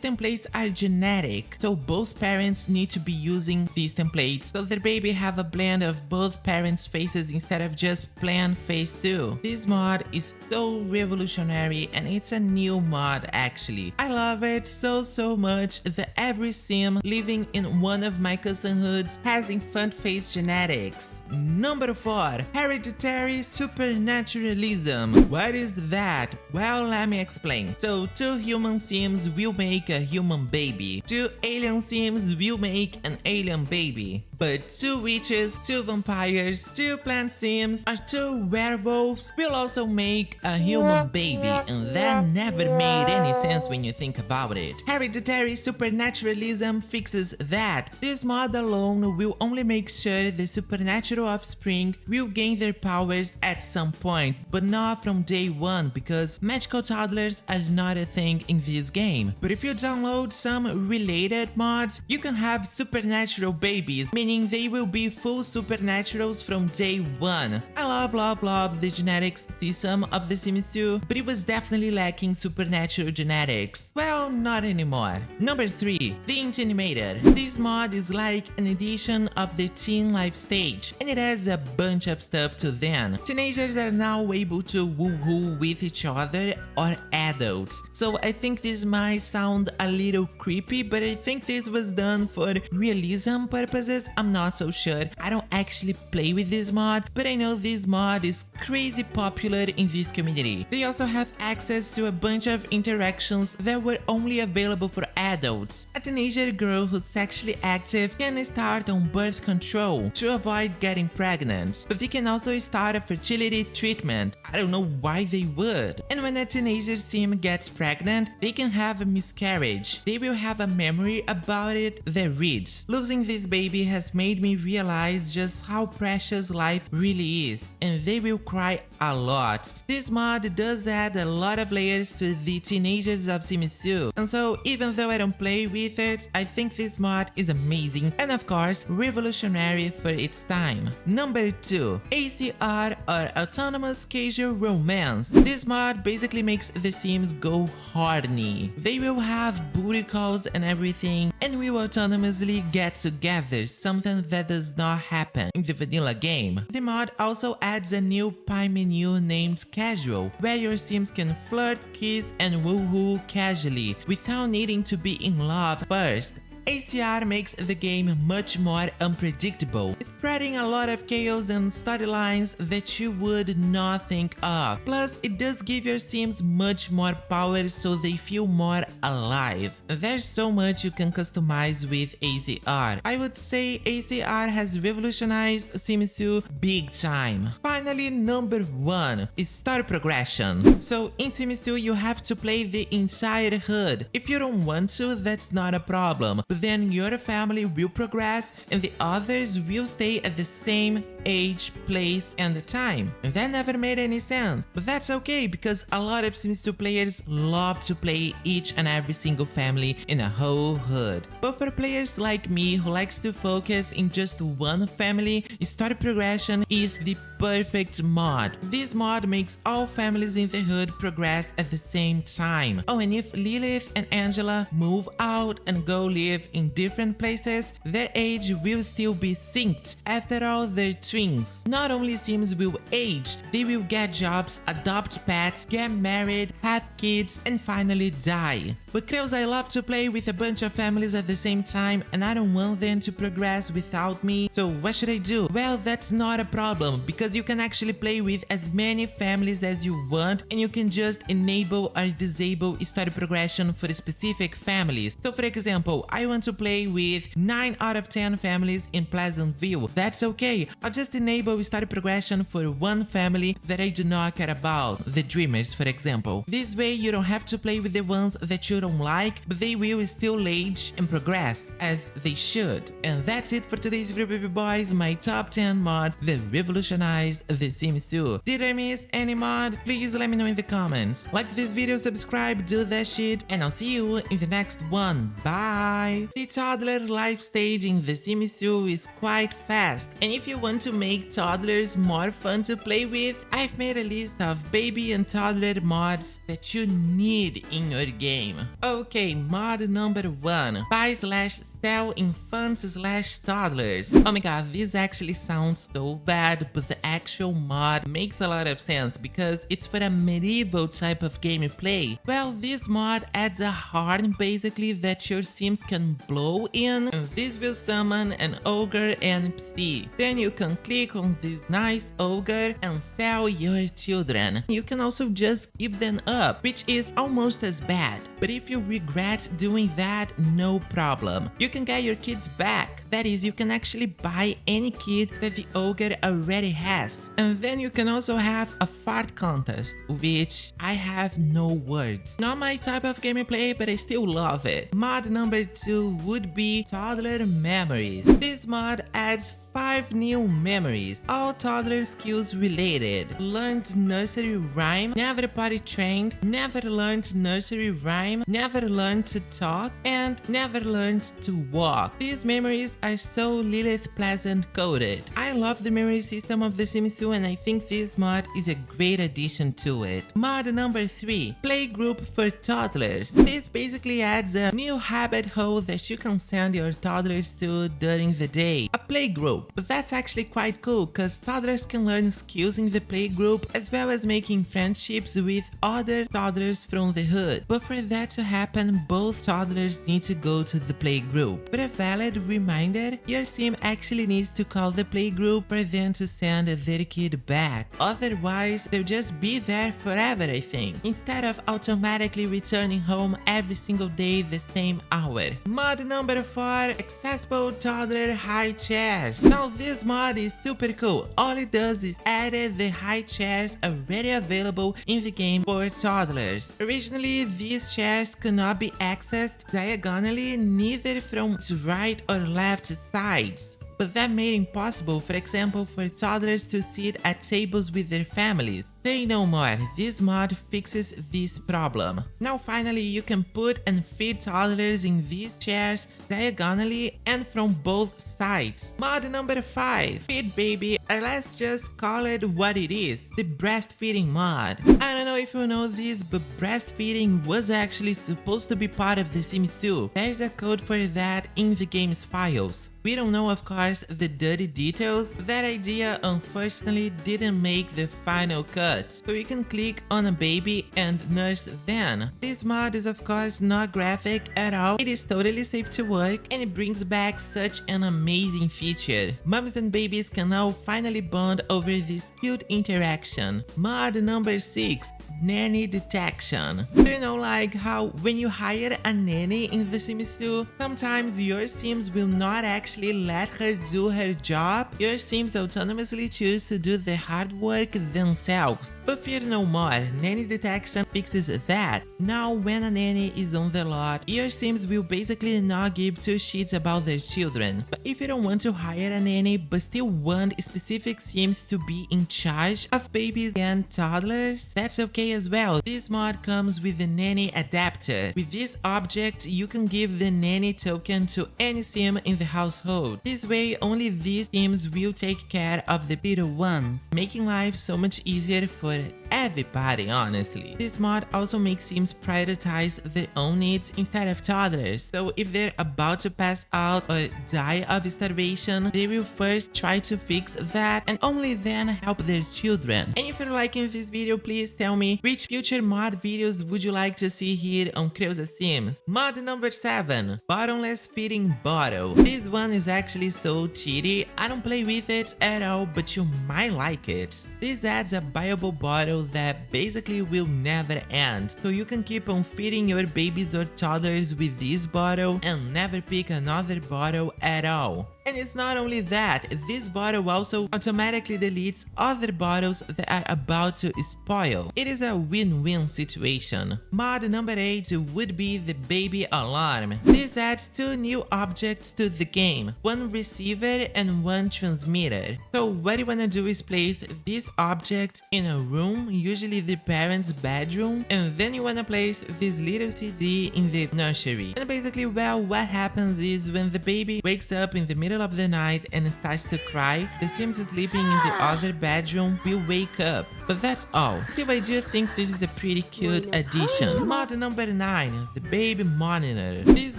templates are genetic, so both parents need to be using these templates, so their baby have a blend of both parents' faces instead of just plain face 2. This mod is so revolutionary, and it's a new mod actually. I love it so much that every sim living in one of my custom hoods has infant face genetics. Number 4. Hereditary Supernaturalism. What is that? Well, let me explain. So 2 human sims will make a human baby, 2 alien sims will make an alien baby, but 2 witches, 2 vampires, 2 plant sims, or 2 werewolves will also make a human baby, and that never made any sense when you think about it. Hereditary Supernaturalism fixes that. This mod alone will only make sure the supernatural offspring will gain their powers at some point, but not from day 1, because magical toddlers are not a thing in this game. But if you download some related mods, you can have supernatural babies, meaning they will be full supernaturals from day 1. I love the genetics system of The Sims 2, but it was definitely lacking supernatural genetics. Well, not anymore. Number 3. The Intimidator. This mod is like an edition of the teen life stage, and it adds a bunch of stuff to them. Teenagers are now able to woohoo with each other, or adults, so I think this might sound a little creepy, but I think this was done for realism purposes. I'm not so sure. I don't actually play with this mod, but I know this mod is crazy popular in this community. They also have access to a bunch of interactions that were only available for adults. A teenager girl who's sexually active can start on birth control to avoid getting pregnant, but they can also start a fertility treatment. I don't know why they would. And when a teenager sim gets pregnant, they can have a miscarriage. They will have a memory about it that reads, "Losing this baby has made me realize just how precious life really is," and they will cry a lot. This mod does add a lot of layers to the teenagers of Sims 2, and so even though I don't play with it, I think this mod is amazing and of course revolutionary for its time. Number 2. ACR, or Autonomous Casual Romance. This mod basically makes the Sims go horny. They will have booty calls and everything, and will autonomously get together, something that does not happen in the vanilla game. The mod also adds a new pie menu named Casual, where your Sims can flirt, kiss, and woohoo casually without needing to be in love first. ACR makes the game much more unpredictable, spreading a lot of chaos and storylines that you would not think of. Plus, it does give your Sims much more power so they feel more alive. There's so much you can customize with ACR. I would say ACR has revolutionized Sims 2 big time. Finally, number 1 is story progression. So in Sims 2 you have to play the entire HUD. If you don't want to, that's not a problem, but then your family will progress and the others will stay at the same age, place, and time. And that never made any sense, but that's okay because a lot of Sims 2 players love to play each and every single family in a whole HUD. But for players like me who likes to focus in just one family, story progression is the perfect mod. This mod makes all families in the HUD progress at the same time. Oh, and if Lilith and Angela move out and go live in different places, their age will still be synced. After all, they're twins. Not only Sims will age, they will get jobs, adopt pets, get married, have kids, and finally die. But Creusa, I love to play with a bunch of families at the same time and I don't want them to progress without me, so what should I do? Well, that's not a problem because you can actually play with as many families as you want and you can just enable or disable story progression for specific families. So for example, I want to play with 9 out of 10 families in Pleasantville. That's okay. I'll just enable story progression for one family that I do not care about, the Dreamers for example. This way you don't have to play with the ones that you don't like, but they will still age and progress as they should. And that's it for today's video, baby boys, my top 10 mods that revolutionized The Sims 2. Did I miss any mod? Please let me know in the comments. Like this video, subscribe, do that shit, and I'll see you in the next one. Bye! The toddler life stage in The Sims 2 is quite fast, and if you want to make toddlers more fun to play with, I've made a list of baby and toddler mods that you need in your game. Okay, mod number 1. Buy/sell infants/toddlers. Oh my god, this actually sounds so bad, but the actual mod makes a lot of sense because it's for a medieval type of gameplay. Well, this mod adds a horn basically that your Sims can blow in, and this will summon an ogre NPC. Then you can click on this nice ogre and sell your children. You can also just give them up, which is almost as bad. But if you regret doing that, no problem. You can get your kids back. That is, you can actually buy any kid that the ogre already has. And then you can also have a fart contest, which I have no words. Not my type of gameplay, but I still love it. Mod number 2 would be Toddler Memories. This mod adds 5 new memories, all toddler skills related. Learned nursery rhyme, never potty trained, never learned nursery rhyme, never learned to talk, and never learned to walk. These memories are so Lilith Pleasant coded. I love the memory system of The Sims 2 and I think this mod is a great addition to it. Mod number 3, Playgroup for Toddlers. This basically adds a new habit hole that you can send your toddlers to during the day. A playgroup. But that's actually quite cool because toddlers can learn skills in the playgroup as well as making friendships with other toddlers from the HUD. But for that to happen, both toddlers need to go to the playgroup. But a valid reminder, your Sim actually needs to call the playgroup for them to send their kid back. Otherwise, they'll just be there forever, I think, instead of automatically returning home every single day the same hour. Mod number 4, accessible toddler high chairs. Now this mod is super cool. All it does is added the high chairs already available in the game for toddlers. Originally, these chairs could not be accessed diagonally, neither from the right or left sides. But that made it possible, for example, for toddlers to sit at tables with their families. Say no more, this mod fixes this problem. Now finally you can put and feed toddlers in these chairs diagonally and from both sides. Mod number 5, Feed Baby, or let's just call it what it is, the breastfeeding mod. I don't know if you know this, but breastfeeding was actually supposed to be part of The Sims 2. There's a code for that in the game's files. We don't know, of course, the dirty details. That idea unfortunately didn't make the final cut. hut, so you can click on a baby and nurse then. This mod is of course not graphic at all, it is totally safe to work and it brings back such an amazing feature. Moms and babies can now finally bond over this cute interaction. Mod number 6. Nanny detection. Do you know like how when you hire a nanny in The Sims 2, sometimes your Sims will not actually let her do her job? Your Sims autonomously choose to do the hard work themselves. But fear no more, nanny detection fixes that. Now when a nanny is on the lot, your Sims will basically not give two shits about their children. But if you don't want to hire a nanny but still want specific Sims to be in charge of babies and toddlers, that's okay as well. This mod comes with the nanny adapter. With this object, you can give the nanny token to any Sim in the household. This way, only these Sims will take care of the little ones, making life so much easier for everybody, honestly. This mod also makes Sims prioritize their own needs instead of toddlers. So if they're about to pass out or die of starvation, they will first try to fix that and only then help their children. And if you're liking this video, please tell me which future mod videos would you like to see here on creusasims. Mod number 7. Bottomless feeding bottle. This one is actually so cheaty. I don't play with it at all, but you might like it. This adds a viable bottle that basically will never end, so you can keep on feeding your babies or toddlers with this bottle and never pick another bottle at all. And it's not only that, this bottle also automatically deletes other bottles that are about to spoil. It is a win-win situation. Mod number 8 would be the baby alarm. This adds 2 new objects to the game, one receiver and one transmitter. So what you wanna do is place this object in a room, usually the parent's bedroom, and then you wanna place this little CD in the nursery. And basically, well, what happens is when the baby wakes up in the middle of the night and starts to cry, the Sims sleeping in the other bedroom will wake up. But that's all. Still, I do think this is a pretty cute addition. Mod number 9. The baby monitor. This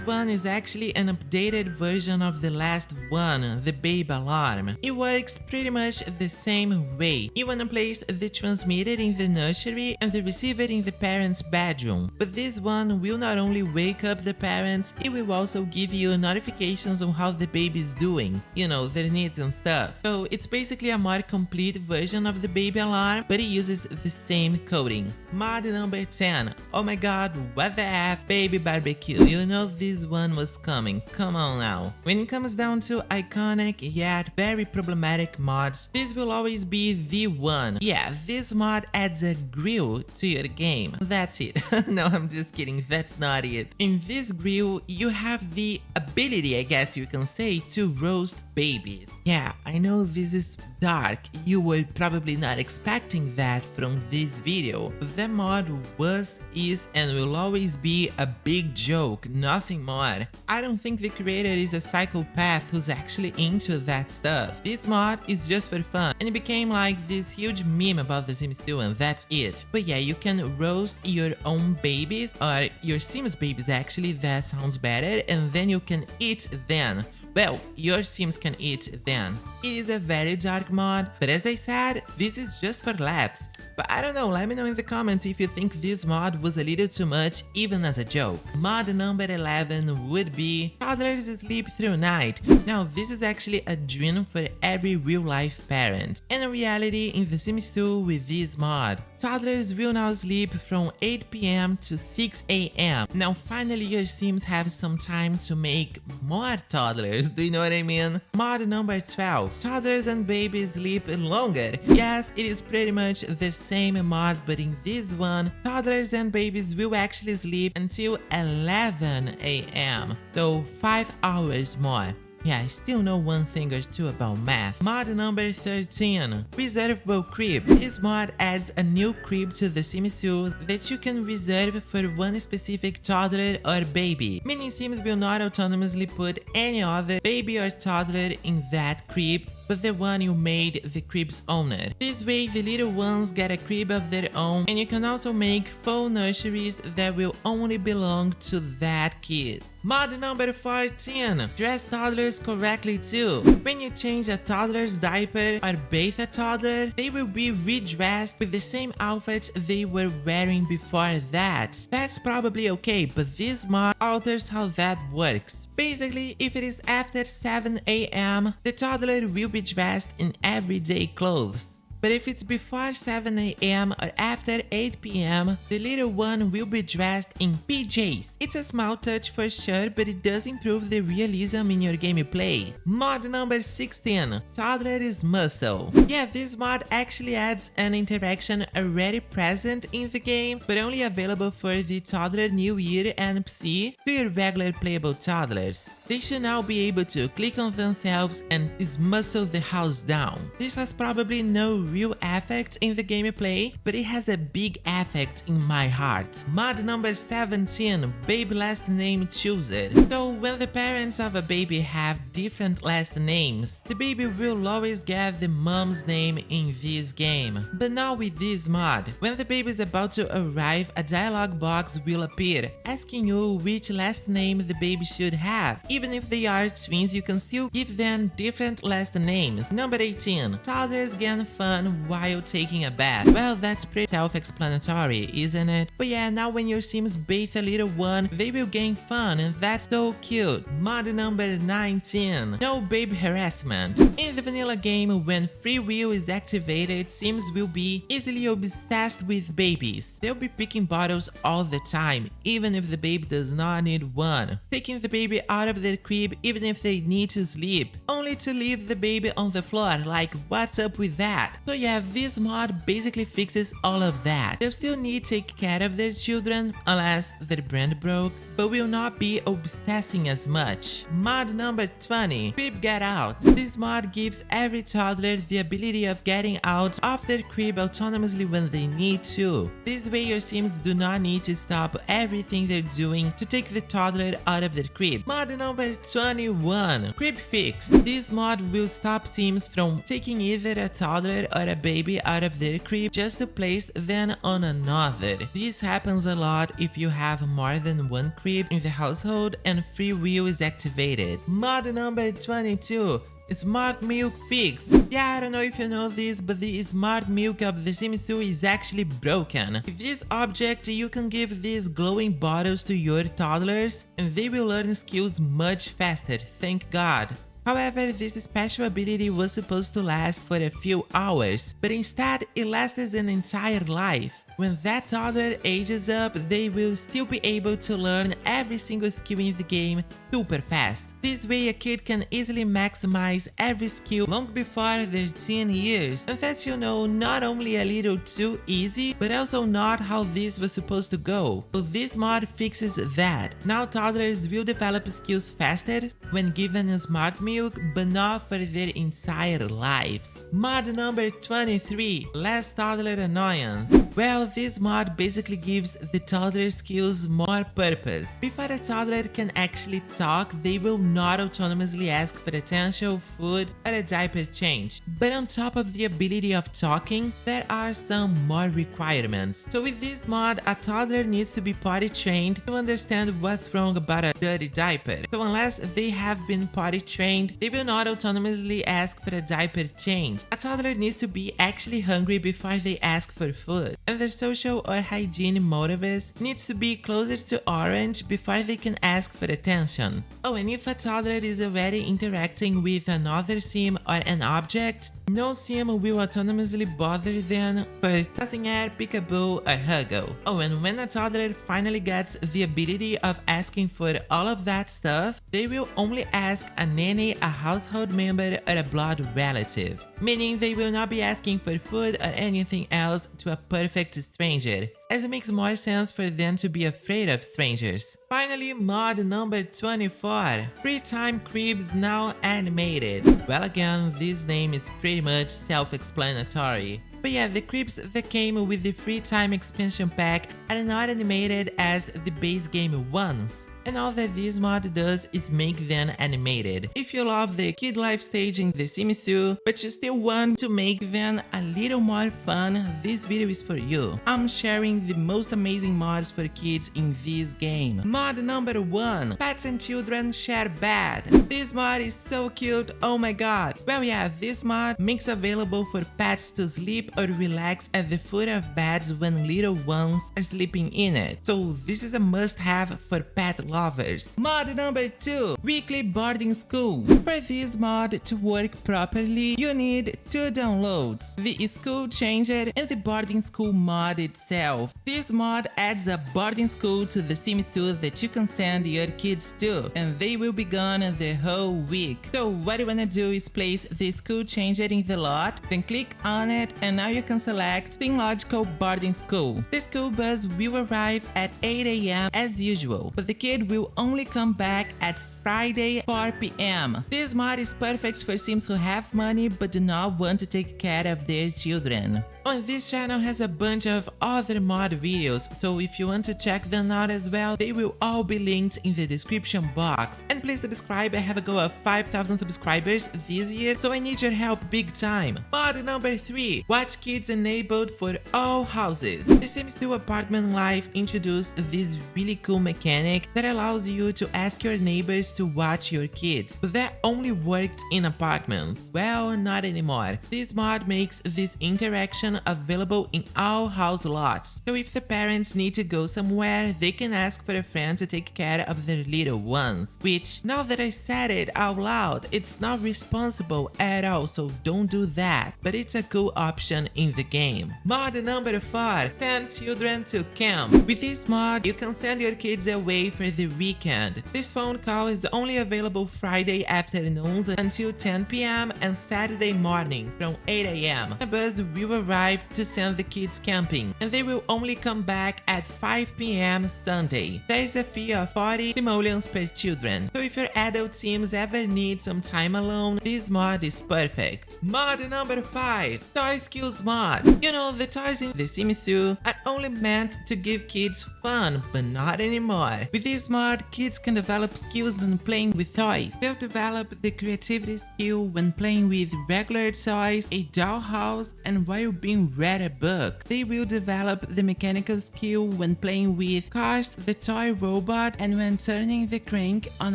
one is actually an updated version of the last one, the baby alarm. It works pretty much the same way. You wanna place the transmitter in the nursery and the receiver in the parent's bedroom. But this one will not only wake up the parents, it will also give you notifications on how the baby is doing, you know, their needs and stuff. So it's basically a more complete version of the baby alarm, but it uses the same coding. Mod number 10. Oh my god, what the F? Baby barbecue. You know this one was coming. Come on now. When it comes down to iconic yet very problematic mods, this will always be the one. Yeah, this mod adds a grill to your game. That's it. No, I'm just kidding. That's not it. In this grill, you have the ability, I guess you can say, to roast babies. Yeah, I know this is dark. You were probably not expecting that from this video. The mod was, is, and will always be a big joke, nothing more. I don't think the creator is a psychopath who's actually into that stuff. This mod is just for fun, and it became like this huge meme about the Sims 2, and that's it. But yeah, you can roast your own babies, or your Sims babies actually, that sounds better, and then you can eat them. Well, your Sims can eat then. It is a very dark mod, but as I said, this is just for laughs. But I don't know, let me know in the comments if you think this mod was a little too much, even as a joke. Mod number 11 would be Toddlers Sleep Through Night. Now, this is actually a dream for every real-life parent. And in reality, in The Sims 2 with this mod, toddlers will now sleep from 8 p.m. to 6 a.m. Now, finally, your Sims have some time to make more toddlers, do you know what I mean? Mod number 12. Toddlers and babies sleep longer. Yes, it is pretty much the same mod, but in this one, toddlers and babies will actually sleep until 11 a.m. So 5 hours more. Yeah, I still know one thing or two about math. Mod number 13. Reservable crib. This mod adds a new crib to the Sims 2 that you can reserve for one specific toddler or baby. Many Sims will not autonomously put any other baby or toddler in that crib, but the one you made the crib's owner. This way, the little ones get a crib of their own, and you can also make full nurseries that will only belong to that kid. Mod number 14. Dress toddlers correctly too. When you change a toddler's diaper or bathe a toddler, they will be redressed with the same outfits they were wearing before that. That's probably okay, but this mod alters how that works. Basically, if it is after 7 a.m., the toddler will be dressed in everyday clothes. But if it's before 7 a.m. or after 8 p.m., the little one will be dressed in PJs. It's a small touch for sure, but it does improve the realism in your gameplay. Mod number 16. Toddler is muscle. Yeah, this mod actually adds an interaction already present in the game, but only available for the Toddler New Year NPC to your regular playable toddlers. They should now be able to click on themselves and muscle the house down. This has probably no real effect in the gameplay, but it has a big effect in my heart. Mod number 17. Baby last name chooser. So when the parents of a baby have different last names, the baby will always get the mom's name in this game. But not with this mod. When the baby is about to arrive, a dialog box will appear asking you which last name the baby should have. Even if they are twins, you can still give them different last names. Number 18. Toddlers get fun while taking a bath. Well, that's pretty self-explanatory, isn't it? But yeah, now when your Sims bathe a little one, they will gain fun, and that's so cute. Mod number 19. No baby harassment. In the vanilla game, when free will is activated, Sims will be easily obsessed with babies. They'll be picking bottles all the time, even if the baby does not need one. Taking the baby out of their crib even if they need to sleep, only to leave the baby on the floor. Like, what's up with that? So yeah, this mod basically fixes all of that. They'll still need to take care of their children unless their brand broke, but will not be obsessing as much. Mod number 20. Crib Get Out. This mod gives every toddler the ability of getting out of their crib autonomously when they need to. This way your Sims do not need to stop everything they're doing to take the toddler out of their crib. Mod number 21. Crib Fix. This mod will stop Sims from taking either a toddler or a baby out of their crib just to place them on another. This happens a lot if you have more than one crib in the household and free will is activated. Mod number 22. Smart Milk Fix. Yeah, I don't know if you know this, but the smart milk of The Sims 2 is actually broken. With this object, you can give these glowing bottles to your toddlers and they will learn skills much faster, thank God. However, this special ability was supposed to last for a few hours, but instead it lasts an entire life. When that toddler ages up, they will still be able to learn every single skill in the game super fast. This way a kid can easily maximize every skill long before their teen years. And that's, you know, not only a little too easy, but also not how this was supposed to go. So this mod fixes that. Now toddlers will develop skills faster when given a smart milk, but not for their entire lives. Mod number 23. Less toddler annoyance. Well, this mod basically gives the toddler skills more purpose. Before a toddler can actually talk, they will not autonomously ask for attention, food, or a diaper change. But on top of the ability of talking, there are some more requirements. So with this mod, a toddler needs to be potty trained to understand what's wrong about a dirty diaper. So unless they have been potty trained, they will not autonomously ask for a diaper change. A toddler needs to be actually hungry before they ask for food. And their social or hygiene motives needs to be closer to orange before they can ask for attention. Oh, and if a toddler is already interacting with another sim or an object, no sim will autonomously bother them for tossing air, peekaboo, or huggle. Oh, and when a toddler finally gets the ability of asking for all of that stuff, they will only ask a nanny, a household member, or a blood relative. Meaning they will not be asking for food or anything else to a perfect stranger, as it makes more sense for them to be afraid of strangers. Finally, mod number 24. Free Time Cribs now animated. Well, again, this name is pretty much self-explanatory. But yeah, the cribs that came with the Free Time expansion pack are not animated as the base game ones. and all that this mod does is make them animated. If you love the kid life stage in The Sims 2, but you still want to make them a little more fun, this video is for you. I'm sharing the most amazing mods for kids in this game. Mod number 1. Pets and children share bed. This mod is so cute, oh my god. Well yeah, this mod makes available for pets to sleep or relax at the foot of beds when little ones are sleeping in it. So this is a must-have for pet lovers. Mod number 2. Weekly boarding school. For this mod to work properly, you need 2 downloads: the school changer and the boarding school mod itself. This mod adds a boarding school to The Sims 2 that you can send your kids to, and they will be gone the whole week. So what you wanna do is place the school changer in the lot, then click on it, and now you can select Logical Boarding School. The school bus will arrive at 8 AM as usual, but the kid will only come back at Friday 4 PM. This mod is perfect for Sims who have money but do not want to take care of their children. On this channel has a bunch of other mod videos, so if you want to check them out as well, they will all be linked in the description box. And please subscribe, I have a goal of 5,000 subscribers this year, so I need your help big time. Mod number 3. Watch Kids enabled for all houses. The Sims 2 Apartment Life introduced this really cool mechanic that allows you to ask your neighbors to watch your kids, but that only worked in apartments. Well, not anymore. This mod makes this interaction available in all house lots, so if the parents need to go somewhere, they can ask for a friend to take care of their little ones, which, now that I said it out loud, it's not responsible at all, so don't do that, but it's a cool option in the game. Mod number 4. Send children to camp. With this mod, you can send your kids away for the weekend. This phone call is only available Friday afternoons until 10 PM and Saturday mornings from 8 AM. A bus will arrive to send the kids camping, and they will only come back at 5 PM Sunday. There is a fee of 40 simoleons per children, so if your adult Sims ever need some time alone, this mod is perfect. Mod number 5. Toy Skills mod. You know, the toys in The Sims 2 are only meant to give kids fun, but not anymore. With this mod, kids can develop skills when playing with toys. They'll develop the creativity skill when playing with regular toys, a dollhouse, and while being read a book. They will develop the mechanical skill when playing with Cars, the toy robot, and when turning the crank on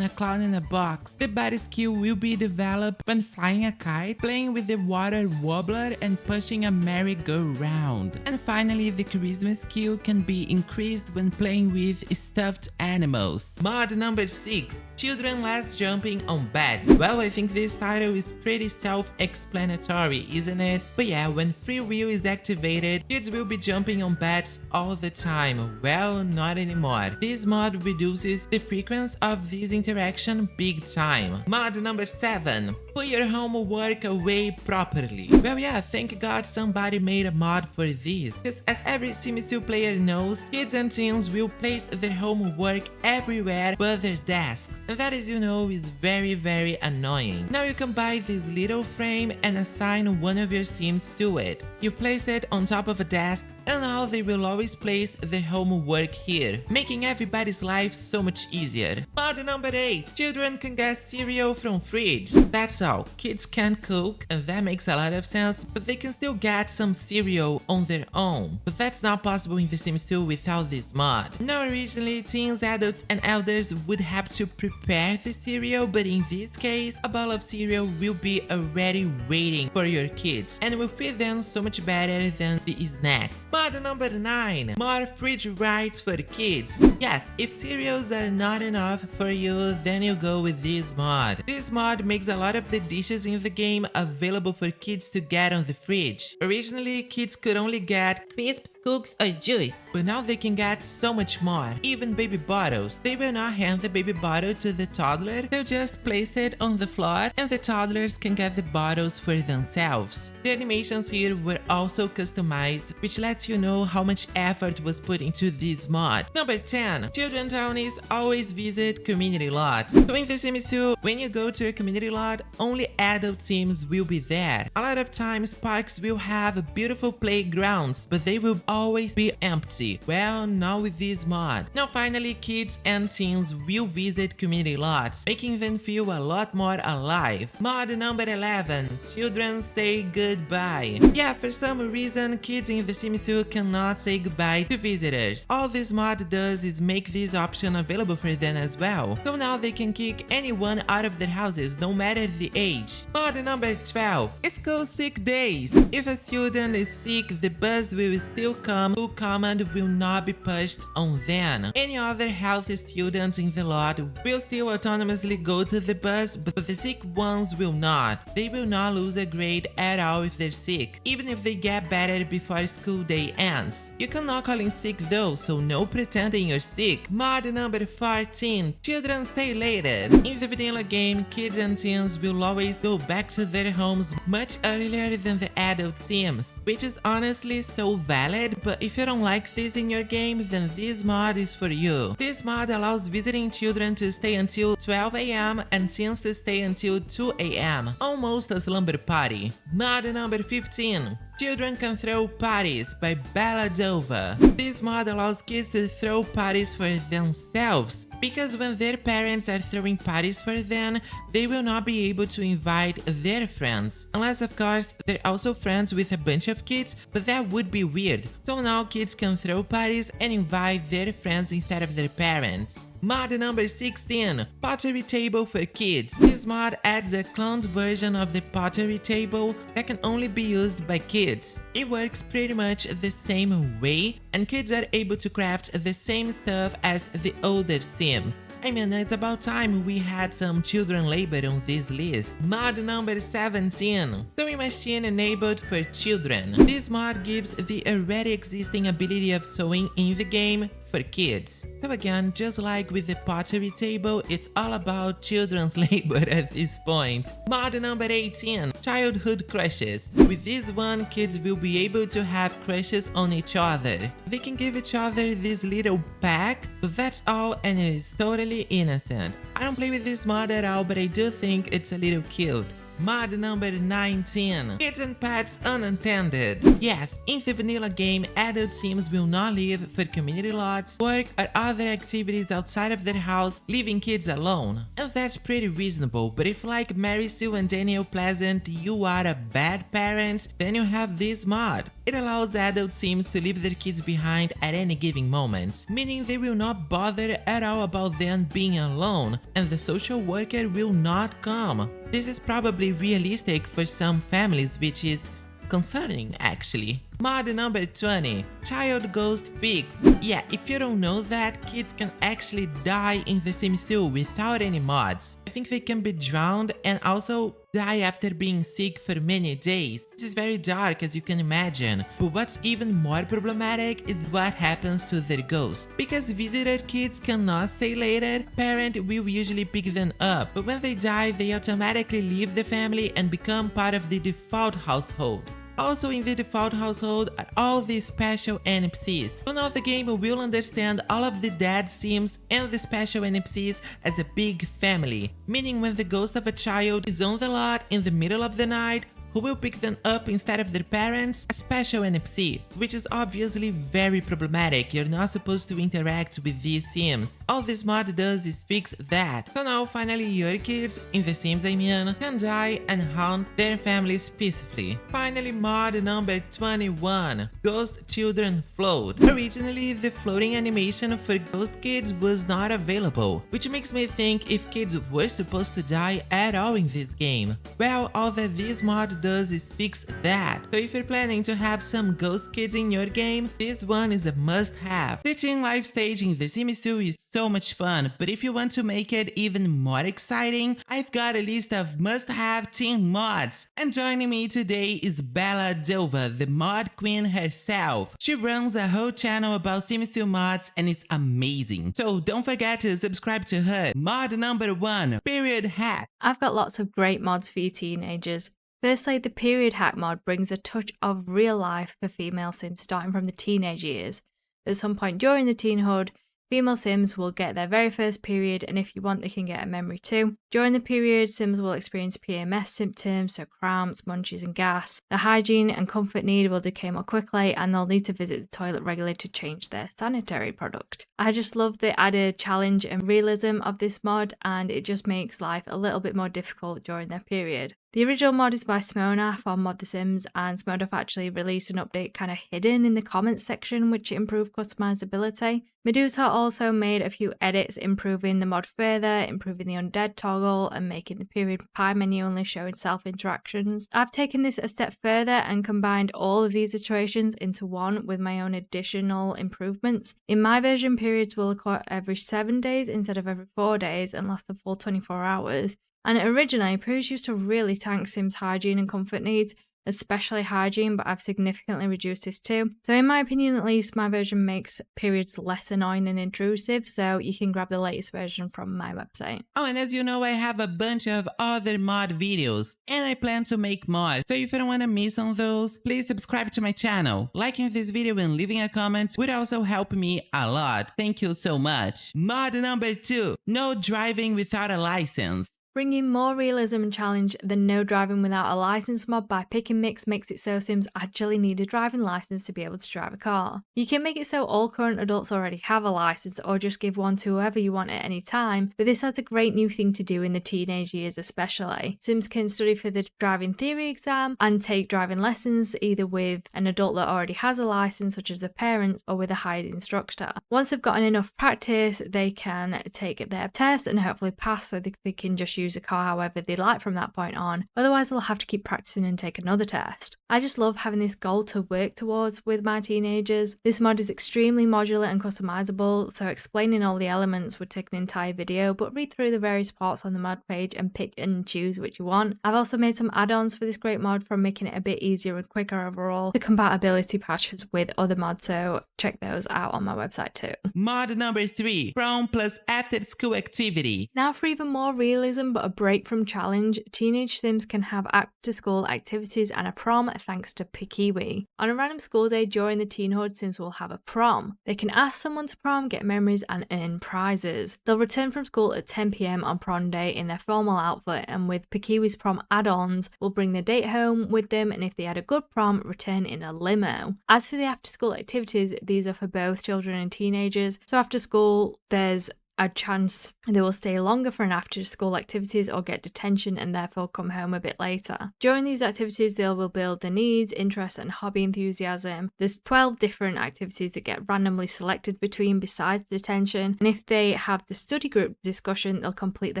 a clown in a box. The body skill will be developed when flying a kite, playing with the water wobbler, and pushing a merry-go-round. And finally, the charisma skill can be increased when playing with stuffed animals. Mod number 6. Children less jumping on beds. Well, I think this title is pretty self-explanatory, isn't it? But yeah, when free will is activated, kids will be jumping on beds all the time. Well, not anymore. This mod reduces the frequency of this interaction big time. Mod number 7. Put your homework away properly. Well yeah, thank god somebody made a mod for this, because as every Sims 2 player knows, kids and teens will place their homework everywhere but their desk, and that, as you know, is very annoying. Now you can buy this little frame and assign one of your Sims to it. You place it on top of a desk, and now they will always place their homework here, making everybody's life so much easier. Mod number 8. Children can get cereal from fridge. That's all. Kids can't cook, and that makes a lot of sense, but they can still get some cereal on their own. But that's not possible in The Sims 2 without this mod. Now originally, teens, adults, and elders would have to prepare the cereal, but in this case, a bowl of cereal will be already waiting for your kids, and will feed them so much better than the snacks. Mod number 9. More fridge rights for kids. Yes, if cereals are not enough for you, then you go with this mod. This mod makes a lot of the dishes in the game available for kids to get on the fridge. Originally, kids could only get crisps, cookies, or juice, but now they can get so much more, even baby bottles. They will not hand the baby bottle to the toddler, they'll just place it on the floor and the toddlers can get the bottles for themselves. The animations here were also customized, which lets lets you know how much effort was put into this mod. Number 10. Children townies always visit community lots. So in The Sims 2, when you go to a community lot, only adult Sims will be there. A lot of times parks will have beautiful playgrounds, but they will always be empty. Well, not with this mod. Now finally, kids and teens will visit community lots, making them feel a lot more alive. Mod number 11. Children say goodbye. Yeah, for some reason, kids in The Sims 2 cannot say goodbye to visitors. All this mod does is make this option available for them as well. So now they can kick anyone out of their houses, no matter the age. Mod number 12. School sick days. If a student is sick, the bus will still come. School command will not be pushed on them. Any other healthy students in the lot will still autonomously go to the bus, but the sick ones will not. They will not lose a grade at all if they're sick, even if they get better before school day ends. You cannot call in sick though, so no pretending you're sick. Mod number 14. Children stay later. In the vanilla game, kids and teens will always go back to their homes much earlier than the adult Sims, which is honestly so valid, but if you don't like this in your game, then this mod is for you. This mod allows visiting children to stay until 12 AM and teens to stay until 2 AM, almost a slumber party. Mod number 15. Children Can Throw Parties by Bella Dova. This mod allows kids to throw parties for themselves, because when their parents are throwing parties for them, they will not be able to invite their friends. Unless, of course, they're also friends with a bunch of kids, but that would be weird. So now kids can throw parties and invite their friends instead of their parents. Mod number 16. Pottery Table for Kids. This mod adds a cloned version of the pottery table that can only be used by kids. It works pretty much the same way, and kids are able to craft the same stuff as the older Sims. I mean, it's about time we had some children labor on this list. Mod number 17. Sewing Machine Enabled for Children. This mod gives the already existing ability of sewing in the game for kids. So again, just like with the pottery table, it's all about children's labor at this point. Mod number 18. Childhood crushes. With this one, kids will be able to have crushes on each other. They can give each other this little pack, but that's all, and it is totally innocent. I don't play with this mod at all, but I do think it's a little cute. Mod number 19. Kids and Pets Unattended. Yes, in the vanilla game, adult Sims will not leave for community lots, work, or other activities outside of their house, leaving kids alone. And that's pretty reasonable, but if like Mary Sue and Daniel Pleasant, you are a bad parent, then you have this mod. It allows adult Sims to leave their kids behind at any given moment, meaning they will not bother at all about them being alone, and the social worker will not come. This is probably realistic for some families, which is concerning actually. Mod number 20. Child Ghost Fix. Yeah, if you don't know that, kids can actually die in The Sims 2 without any mods. I think they can be drowned and also die after being sick for many days. This is very dark, as you can imagine. But what's even more problematic is what happens to their ghost. Because visitor kids cannot stay later, parent will usually pick them up. But when they die, they automatically leave the family and become part of the default household. Also in the default household are all these special NPCs. So now the game will understand all of the dead Sims and the special NPCs as a big family. Meaning when the ghost of a child is on the lot in the middle of the night, who will pick them up instead of their parents? A special NPC, which is obviously very problematic. You're not supposed to interact with these Sims. All this mod does is fix that. So now finally your kids, in The Sims I mean, can die and haunt their families peacefully. Finally, mod number 21. Ghost Children Float. Originally, the floating animation for ghost kids was not available, which makes me think if kids were supposed to die at all in this game. Well, all that this mod does is fix that. So if you're planning to have some ghost kids in your game, this one is a must-have. The teen life stage in The Sims 2 is so much fun, but if you want to make it even more exciting, I've got a list of must-have teen mods. And joining me today is Bella Dova, the mod queen herself. She runs a whole channel about Sims 2 mods and it's amazing. So don't forget to subscribe to her. Mod number 1, Period Hack. I've got lots of great mods for you teenagers. Firstly, the period hack mod brings a touch of real life for female Sims starting from the teenage years. At some point during the teenhood, female Sims will get their very first period, and if you want, they can get a memory too. During the period, Sims will experience PMS symptoms, so cramps, munchies, and gas. The hygiene and comfort need will decay more quickly, and they'll need to visit the toilet regularly to change their sanitary product. I just love the added challenge and realism of this mod, and it just makes life a little bit more difficult during their period. The original mod is by Smonaf on Mod The Sims, and Smonaf actually released an update kind of hidden in the comments section which improved customizability. Medusa also made a few edits improving the mod further, improving the undead toggle and making the period pie menu only showing self-interactions. I've taken this a step further and combined all of these iterations into one with my own additional improvements. In my version, periods will occur every 7 days instead of every 4 days and last a full 24 hours. And originally, periods used to really tank Sims' hygiene and comfort needs, especially hygiene, but I've significantly reduced this too. So in my opinion at least, my version makes periods less annoying and intrusive, so you can grab the latest version from my website. Oh, and as you know, I have a bunch of other mod videos, and I plan to make more. So if you don't want to miss on those, please subscribe to my channel. Liking this video and leaving a comment would also help me a lot. Thank you so much. Mod number 2, no driving without a license. Bringing more realism and challenge, the no driving without a license mod by Pick and Mix makes it so Sims actually need a driving license to be able to drive a car. You can make it so all current adults already have a license or just give one to whoever you want at any time, but this adds a great new thing to do in the teenage years especially. Sims can study for the driving theory exam and take driving lessons either with an adult that already has a license such as a parent or with a hired instructor. Once they've gotten enough practice, they can take their test and hopefully pass so they can just use a car however they like from that point on, otherwise they'll have to keep practicing and take another test. I just love having this goal to work towards with my teenagers. This mod is extremely modular and customizable, so explaining all the elements would take an entire video, but read through the various parts on the mod page and pick and choose which you want. I've also made some add-ons for this great mod from making it a bit easier and quicker overall. The compatibility patches with other mods, so check those out on my website too. Mod number 3, prom plus after school activity. Now for even more realism but a break from challenge, teenage Sims can have after school activities and a prom thanks to Pikiwi. On a random school day during the teenhood, Sims will have a prom. They can ask someone to prom, get memories and earn prizes. They'll return from school at 10 PM on prom day in their formal outfit, and with Pikiwi's prom add-ons, will bring the date home with them, and if they had a good prom, return in a limo. As for the after school activities, these are for both children and teenagers. So after school, there's a chance they will stay longer for an after school activities or get detention and therefore come home a bit later. During these activities, they will build their needs, interests and hobby enthusiasm. There's 12 different activities that get randomly selected between besides detention, and if they have the study group discussion, they'll complete the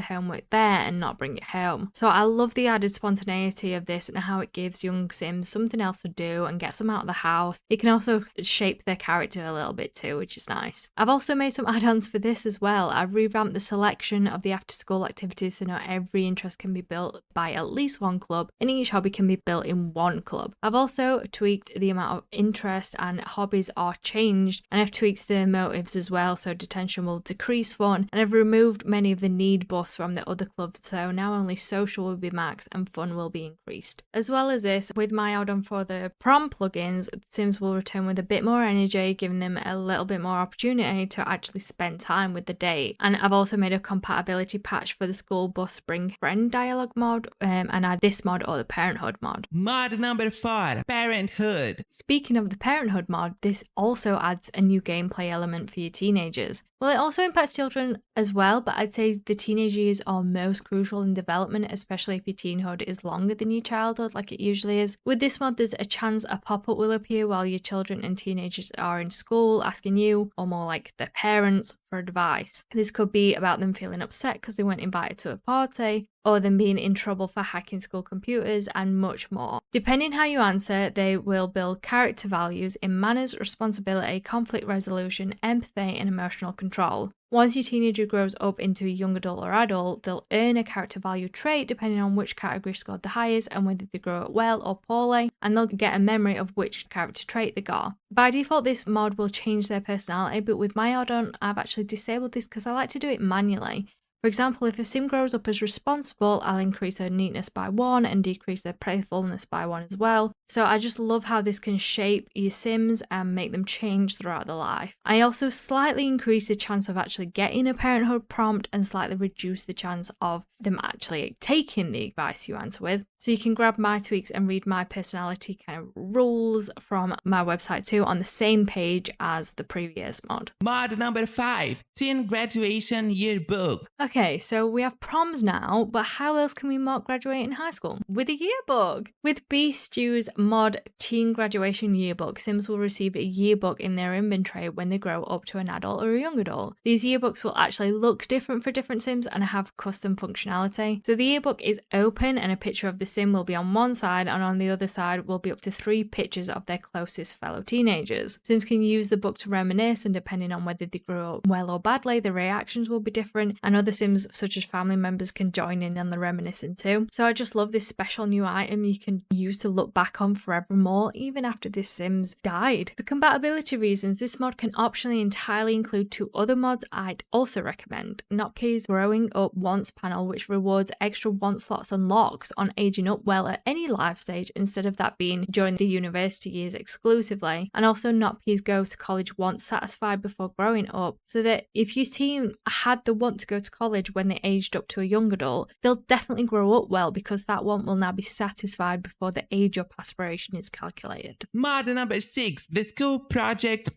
homework there and not bring it home. So I love the added spontaneity of this and how it gives young Sims something else to do and gets them out of the house. It can also shape their character a little bit too, which is nice. I've also made some add-ons for this as well. I've revamped the selection of the after-school activities so not every interest can be built by at least one club, and each hobby can be built in one club. I've also tweaked the amount of interest and hobbies are changed, and I've tweaked the motives as well, so detention will decrease fun, and I've removed many of the need buffs from the other clubs, so now only social will be max and fun will be increased. As well as this, with my add-on for the prom plugins, Sims will return with a bit more energy, giving them a little bit more opportunity to actually spend time with the date. And I've also made a compatibility patch for the school bus bring friend dialogue mod, and add this mod or the parenthood mod. Mod number 4, parenthood. Speaking of the parenthood mod, this also adds a new gameplay element for your teenagers. Well, it also impacts children as well, but I'd say the teenage years are most crucial in development, especially if your teenhood is longer than your childhood, like it usually is. With this mod, there's a chance a pop-up will appear while your children and teenagers are in school, asking you, or more like their parents, for advice. This could be about them feeling upset because they weren't invited to a party, or them being in trouble for hacking school computers, and much more. Depending how you answer, they will build character values in manners, responsibility, conflict resolution, empathy, and emotional control. Once your teenager grows up into a young adult or adult, they'll earn a character value trait depending on which category scored the highest and whether they grow up well or poorly, and they'll get a memory of which character trait they got. By default, this mod will change their personality, but with my add-on, I've actually disabled this because I like to do it manually. For example, if a sim grows up as responsible, I'll increase their neatness by 1 and decrease their playfulness by 1 as well. So I just love how this can shape your sims and make them change throughout their life. I also slightly increase the chance of actually getting a parenthood prompt and slightly reduce the chance of them actually taking the advice you answer with. So you can grab my tweaks and read my personality kind of rules from my website too on the same page as the previous mod. Mod number 5, teen graduation yearbook. Okay, so we have proms now, but how else can we mark graduating high school? With a yearbook! With Stew's mod teen graduation yearbook, Sims will receive a yearbook in their inventory when they grow up to an adult or a young adult. These yearbooks will actually look different for different Sims and have custom functionality. So the yearbook is open and a picture of the Sim will be on one side, and on the other side will be up to 3 pictures of their closest fellow teenagers. Sims can use the book to reminisce, and depending on whether they grew up well or badly, the reactions will be different, and other Sims such as family members can join in on the reminiscing too. So I just love this special new item you can use to look back on forevermore, even after this Sims died. For compatibility reasons, this mod can optionally entirely include 2 other mods I'd also recommend. Notke's Growing Up Once panel, which rewards extra want slots and locks on aging up well at any life stage instead of that being during the university years exclusively, and also Notke's Go to College once satisfied before growing up, so that if your team had the want to go to college when they aged up to a young adult, they'll definitely grow up well because that want will now be satisfied before the age up aspiration is calculated. Mod number 6, the school project.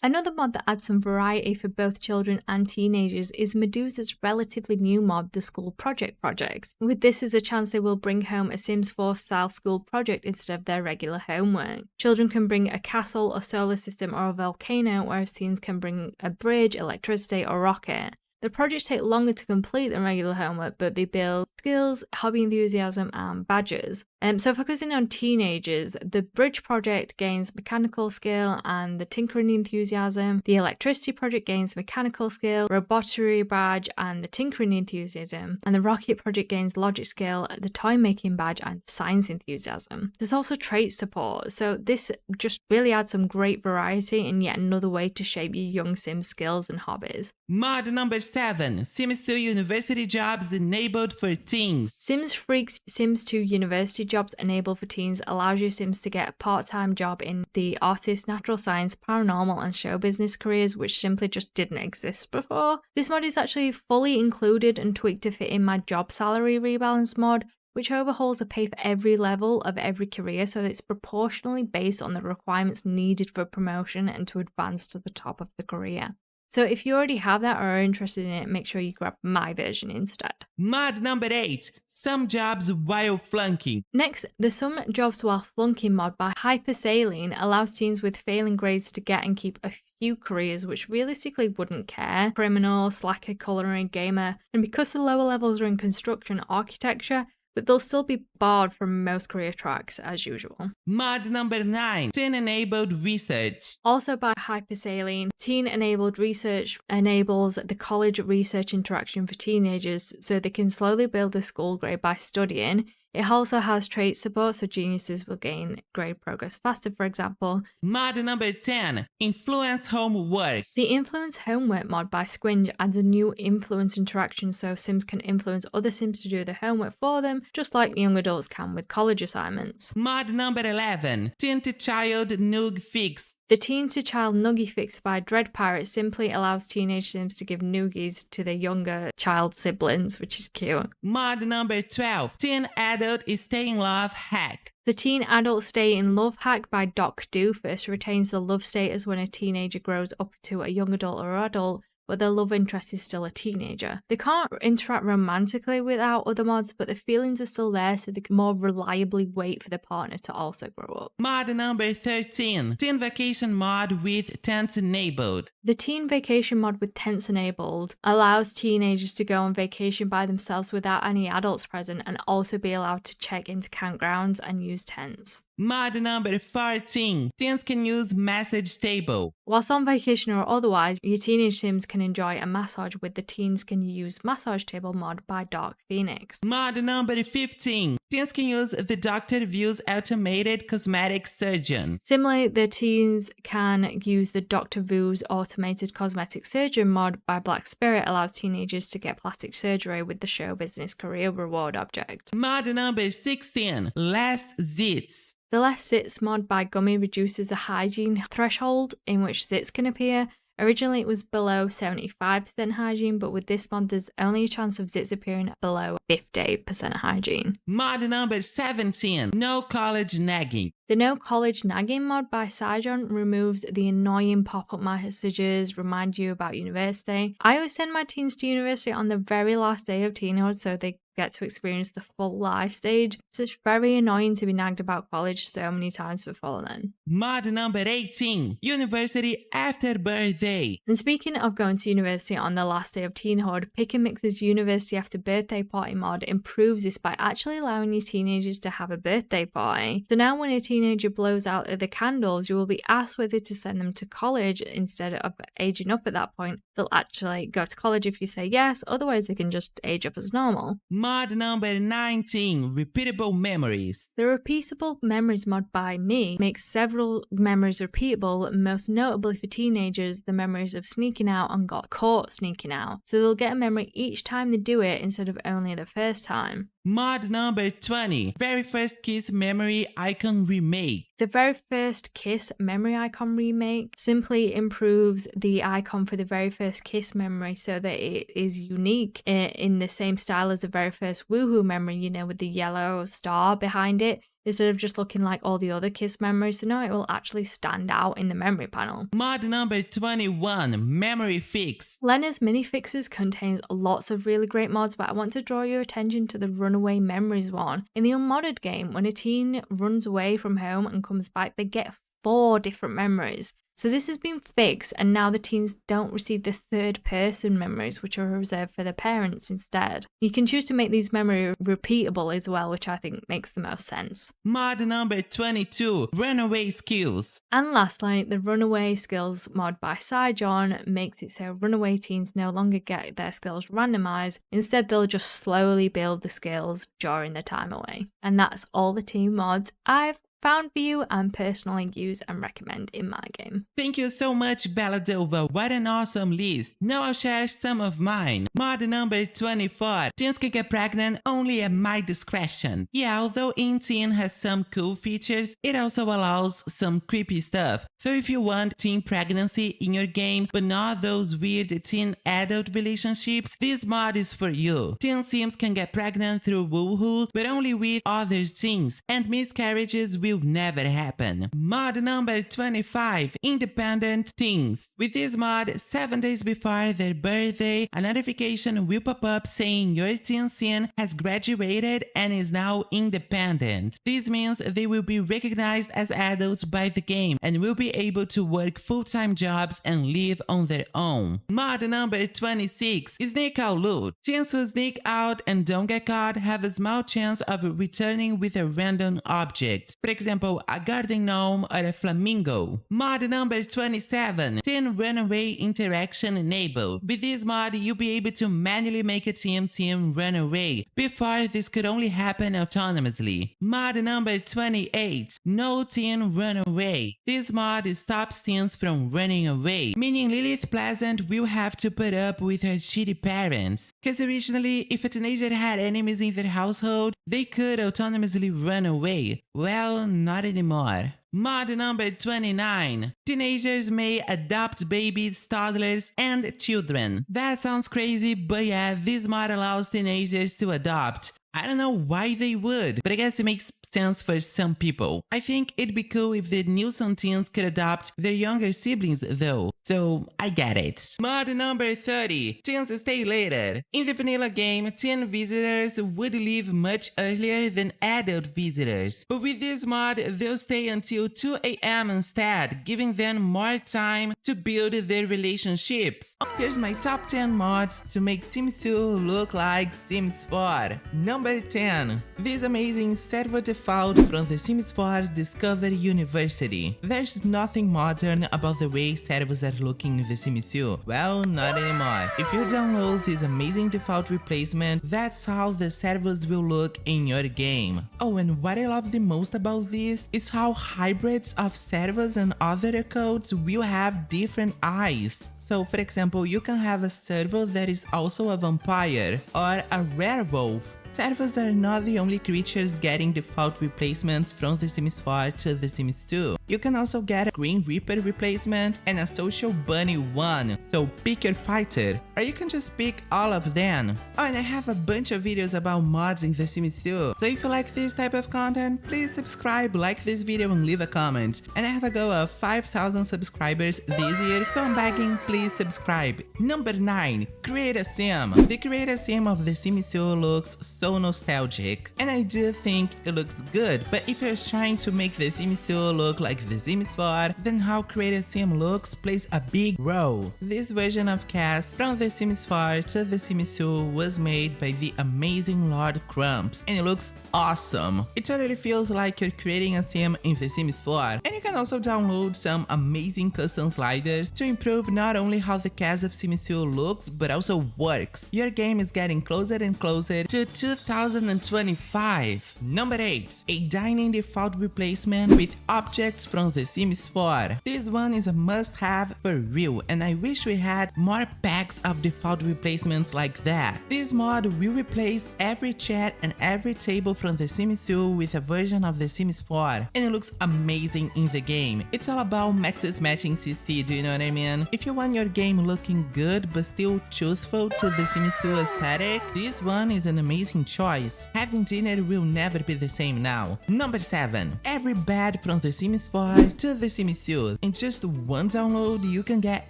Another mod that adds some variety for both children and teenagers is Medusa's relatively new mod, the school projects. With this is a chance they will bring home a Sims 4 style school project instead of their regular homework. Children can bring a castle, a solar system, or a volcano, whereas teens can bring a bridge, electricity, or rocket. The projects take longer to complete than regular homework, but they build skills, hobby enthusiasm, and badges. So focusing on teenagers, the bridge project gains mechanical skill and the tinkering enthusiasm. The electricity project gains mechanical skill, robotry badge, and the tinkering enthusiasm. And the rocket project gains logic skill, the toy making badge, and science enthusiasm. There's also trait support, so this just really adds some great variety and yet another way to shape your young Sim skills and hobbies. Mod number 7, Sims 2 university jobs enabled for teens. Sims Freak's Sims 2 university jobs enabled for teens allows your Sims to get a part-time job in the artist, natural science, paranormal, and show business careers, which simply just didn't exist before. This mod is actually fully included and tweaked to fit in my job salary rebalance mod, which overhauls the pay for every level of every career, so that it's proportionally based on the requirements needed for promotion and to advance to the top of the career. So if you already have that or are interested in it, make sure you grab my version instead. Mod number 8, some jobs while flunking. Next, the Some Jobs While Flunking mod by Hypersaline allows teens with failing grades to get and keep a few careers which realistically wouldn't care: criminal, slacker, culinary, gamer, and because the lower levels are in construction, architecture, but they'll still be barred from most career tracks as usual. Mod number 9, teen-enabled research. Also by Hypersaline, teen-enabled research enables the college research interaction for teenagers so they can slowly build their school grade by studying. It also has trait support, so geniuses will gain grade progress faster, for example. Mod number 10, influence homework. The Influence Homework mod by Squinge adds a new influence interaction so Sims can influence other Sims to do their homework for them, just like young adults can with college assignments. Mod number 11, teen to child Noog Fix. The Teen to Child Noogie Fix by Dread Pirate simply allows teenage Sims to give noogies to their younger child siblings, which is cute. Mod number 12, teen adult is stay in love hack. The Teen Adult Stay in Love hack by Doc Doofus retains the love status when a teenager grows up to a young adult or adult, but their love interest is still a teenager. They can't interact romantically without other mods, but the feelings are still there, so they can more reliably wait for their partner to also grow up. Mod number 13, teen vacation mod with tents enabled. The Teen Vacation mod with tents enabled allows teenagers to go on vacation by themselves without any adults present and also be allowed to check into campgrounds and use tents. Mod number 14, teens can use message table. Whilst on vacation or otherwise, your teenage Sims can enjoy a massage with the Teens Can Use Massage Table mod by Dark Phoenix. Mod number 15, teens can use the Dr. View's automated cosmetic surgeon. Similarly, the teens can use the Dr. Vu's automated automated cosmetic surgery mod by Black Spirit allows teenagers to get plastic surgery with the show business career reward object. Mod number 16, Less Zits. The Less Zits mod by Gummy reduces the hygiene threshold in which zits can appear. Originally it was below 75% hygiene, but with this mod there's only a chance of zits appearing below 50% hygiene. Mod number 17, No College Nagging. The No College Nagging mod by Saijon removes the annoying pop-up messages, remind you about university. I always send my teens to university on the very last day of teenhood so they get to experience the full life stage. So it's very annoying to be nagged about college so many times before then. Mod number 18, University After Birthday. And speaking of going to university on the last day of teenhood, Pick and Mix's University After Birthday Party mod improves this by actually allowing your teenagers to have a birthday party. So now when a teenager blows out the candles, you will be asked whether to send them to college instead of aging up at that point. They'll actually go to college if you say yes, otherwise they can just age up as normal. Mod number 19, Repeatable Memories. The Repeatable Memories mod by me makes several memories repeatable, most notably for teenagers, the memories of sneaking out and got caught sneaking out. So they'll get a memory each time they do it instead of only the first time. Mod number 20, Very First Kiss Memory Icon Remake. The Very First Kiss Memory Icon Remake simply improves the icon for the very first kiss memory so that it is unique in the same style as the very first woohoo memory, you know, with the yellow star behind it, instead of just looking like all the other kiss memories. So now it will actually stand out in the memory panel. Mod number 21, Memory Fix. Lena's Mini Fixes contains lots of really great mods, but I want to draw your attention to the Runaway Memories one. In the unmodded game, when a teen runs away from home and comes back, they get 4 different memories. So this has been fixed, and now the teens don't receive the third-person memories, which are reserved for the parents instead. You can choose to make these memories repeatable as well, which I think makes the most sense. Mod number 22, Runaway Skills. And lastly, the Runaway Skills mod by Saijon makes it so runaway teens no longer get their skills randomized. Instead, they'll just slowly build the skills during their time away. And that's all the teen mods I've found for you and personally use and recommend in my game. Thank you so much, Belladova. What an awesome list. Now I'll share some of mine. Mod number 24. Teens can get pregnant only at my discretion. Yeah, although Teen has some cool features, it also allows some creepy stuff. So if you want teen pregnancy in your game, but not those weird teen-adult relationships, this mod is for you. Teen Sims can get pregnant through woohoo, but only with other teens, and miscarriages will never happen. Mod number 25, Independent Teens. With this mod, 7 days before their birthday, a notification will pop up saying your teen sim has graduated and is now independent. This means they will be recognized as adults by the game and will be able to work full-time jobs and live on their own. Mod number 26, Sneak Out Loot. Teens who sneak out and don't get caught have a small chance of returning with a random object. For example, a garden gnome or a flamingo. Mod number 27, Teen Runaway Interaction Enabled. With this mod, you'll be able to manually make a teen sim run away. Before, this could only happen autonomously. Mod number 28, No Teen Runaway. This mod stops teens from running away, meaning Lilith Pleasant will have to put up with her shitty parents. Because originally, if a teenager had enemies in their household, they could autonomously run away. Well, not anymore. Mod number 29. Teenagers may adopt babies, toddlers, and children. That sounds crazy, but yeah, this mod allows teenagers to adopt. I don't know why they would, but I guess it makes sense for some people. I think it'd be cool if the Nilsson teens could adopt their younger siblings though, so I get it. Mod number 30. Teens stay later. In the vanilla game, teen visitors would leave much earlier than adult visitors, but with this mod, they'll stay until 2 AM instead, giving them more time to build their relationships. Here's my top 10 mods to make Sims 2 look like Sims 4. Number Number 10. This amazing server default from The Sims 4 Discover University. There's nothing modern about the way servers are looking in The Sims 2. Well, not anymore. If you download this amazing default replacement, that's how the servers will look in your game. Oh, and what I love the most about this is how hybrids of servers and other codes will have different eyes. So, for example, you can have a server that is also a vampire or a werewolf. Servers are not the only creatures getting default replacements from The Sims 4 to The Sims 2. You can also get a Green Reaper replacement and a Social Bunny one, so pick your fighter, or you can just pick all of them. Oh, and I have a bunch of videos about mods in The Sims 2, so if you like this type of content, please subscribe, like this video and leave a comment. And I have a goal of 5,000 subscribers this year, so I'm begging, please subscribe. Number 9. Create a sim. The Create a Sim of The Sims 2 looks so nostalgic, and I do think it looks good, but if you're trying to make The Sims 2 look like The Sims 4, then how Create a Sim looks plays a big role. This version of cast from The Sims 4 to The Sims 2 was made by the amazing Lord Crumps, and it looks awesome. It totally feels like you're creating a sim in The Sims 4, and you can also download some amazing custom sliders to improve not only how the cast of Sims 2 looks, but also works. Your game is getting closer and closer to 2025. Number 8. A dining default replacement with objects from The Sims 4. This one is a must-have for real, and I wish we had more packs of default replacements like that. This mod will replace every chair and every table from The Sims 2 with a version of The Sims 4, and it looks amazing in the game. It's all about maxes matching CC, do you know what I mean? If you want your game looking good but still truthful to The Sims 2 aesthetic, this one is an amazing choice. Having dinner will never be the same now. Number 7. Every bed from The Sims 4 to The Sims 2. In just one download, you can get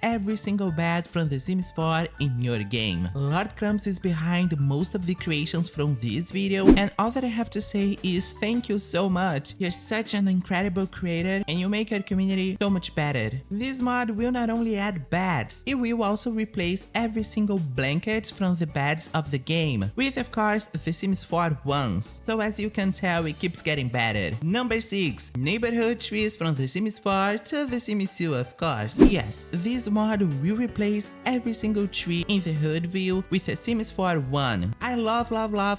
every single bed from The Sims 4 in your game. Lord Crumps is behind most of the creations from this video, and all that I have to say is thank you so much. You're such an incredible creator, and you make our community so much better. This mod will not only add beds, it will also replace every single blanket from the beds of the game, with of course The Sims 4 ones. So as you can tell, it keeps getting better. Number 6. Neighborhood trees from The Sims 4 to The Sims 2, of course. Yes, this mod will replace every single tree in the hood view with a Sims 4 one. I love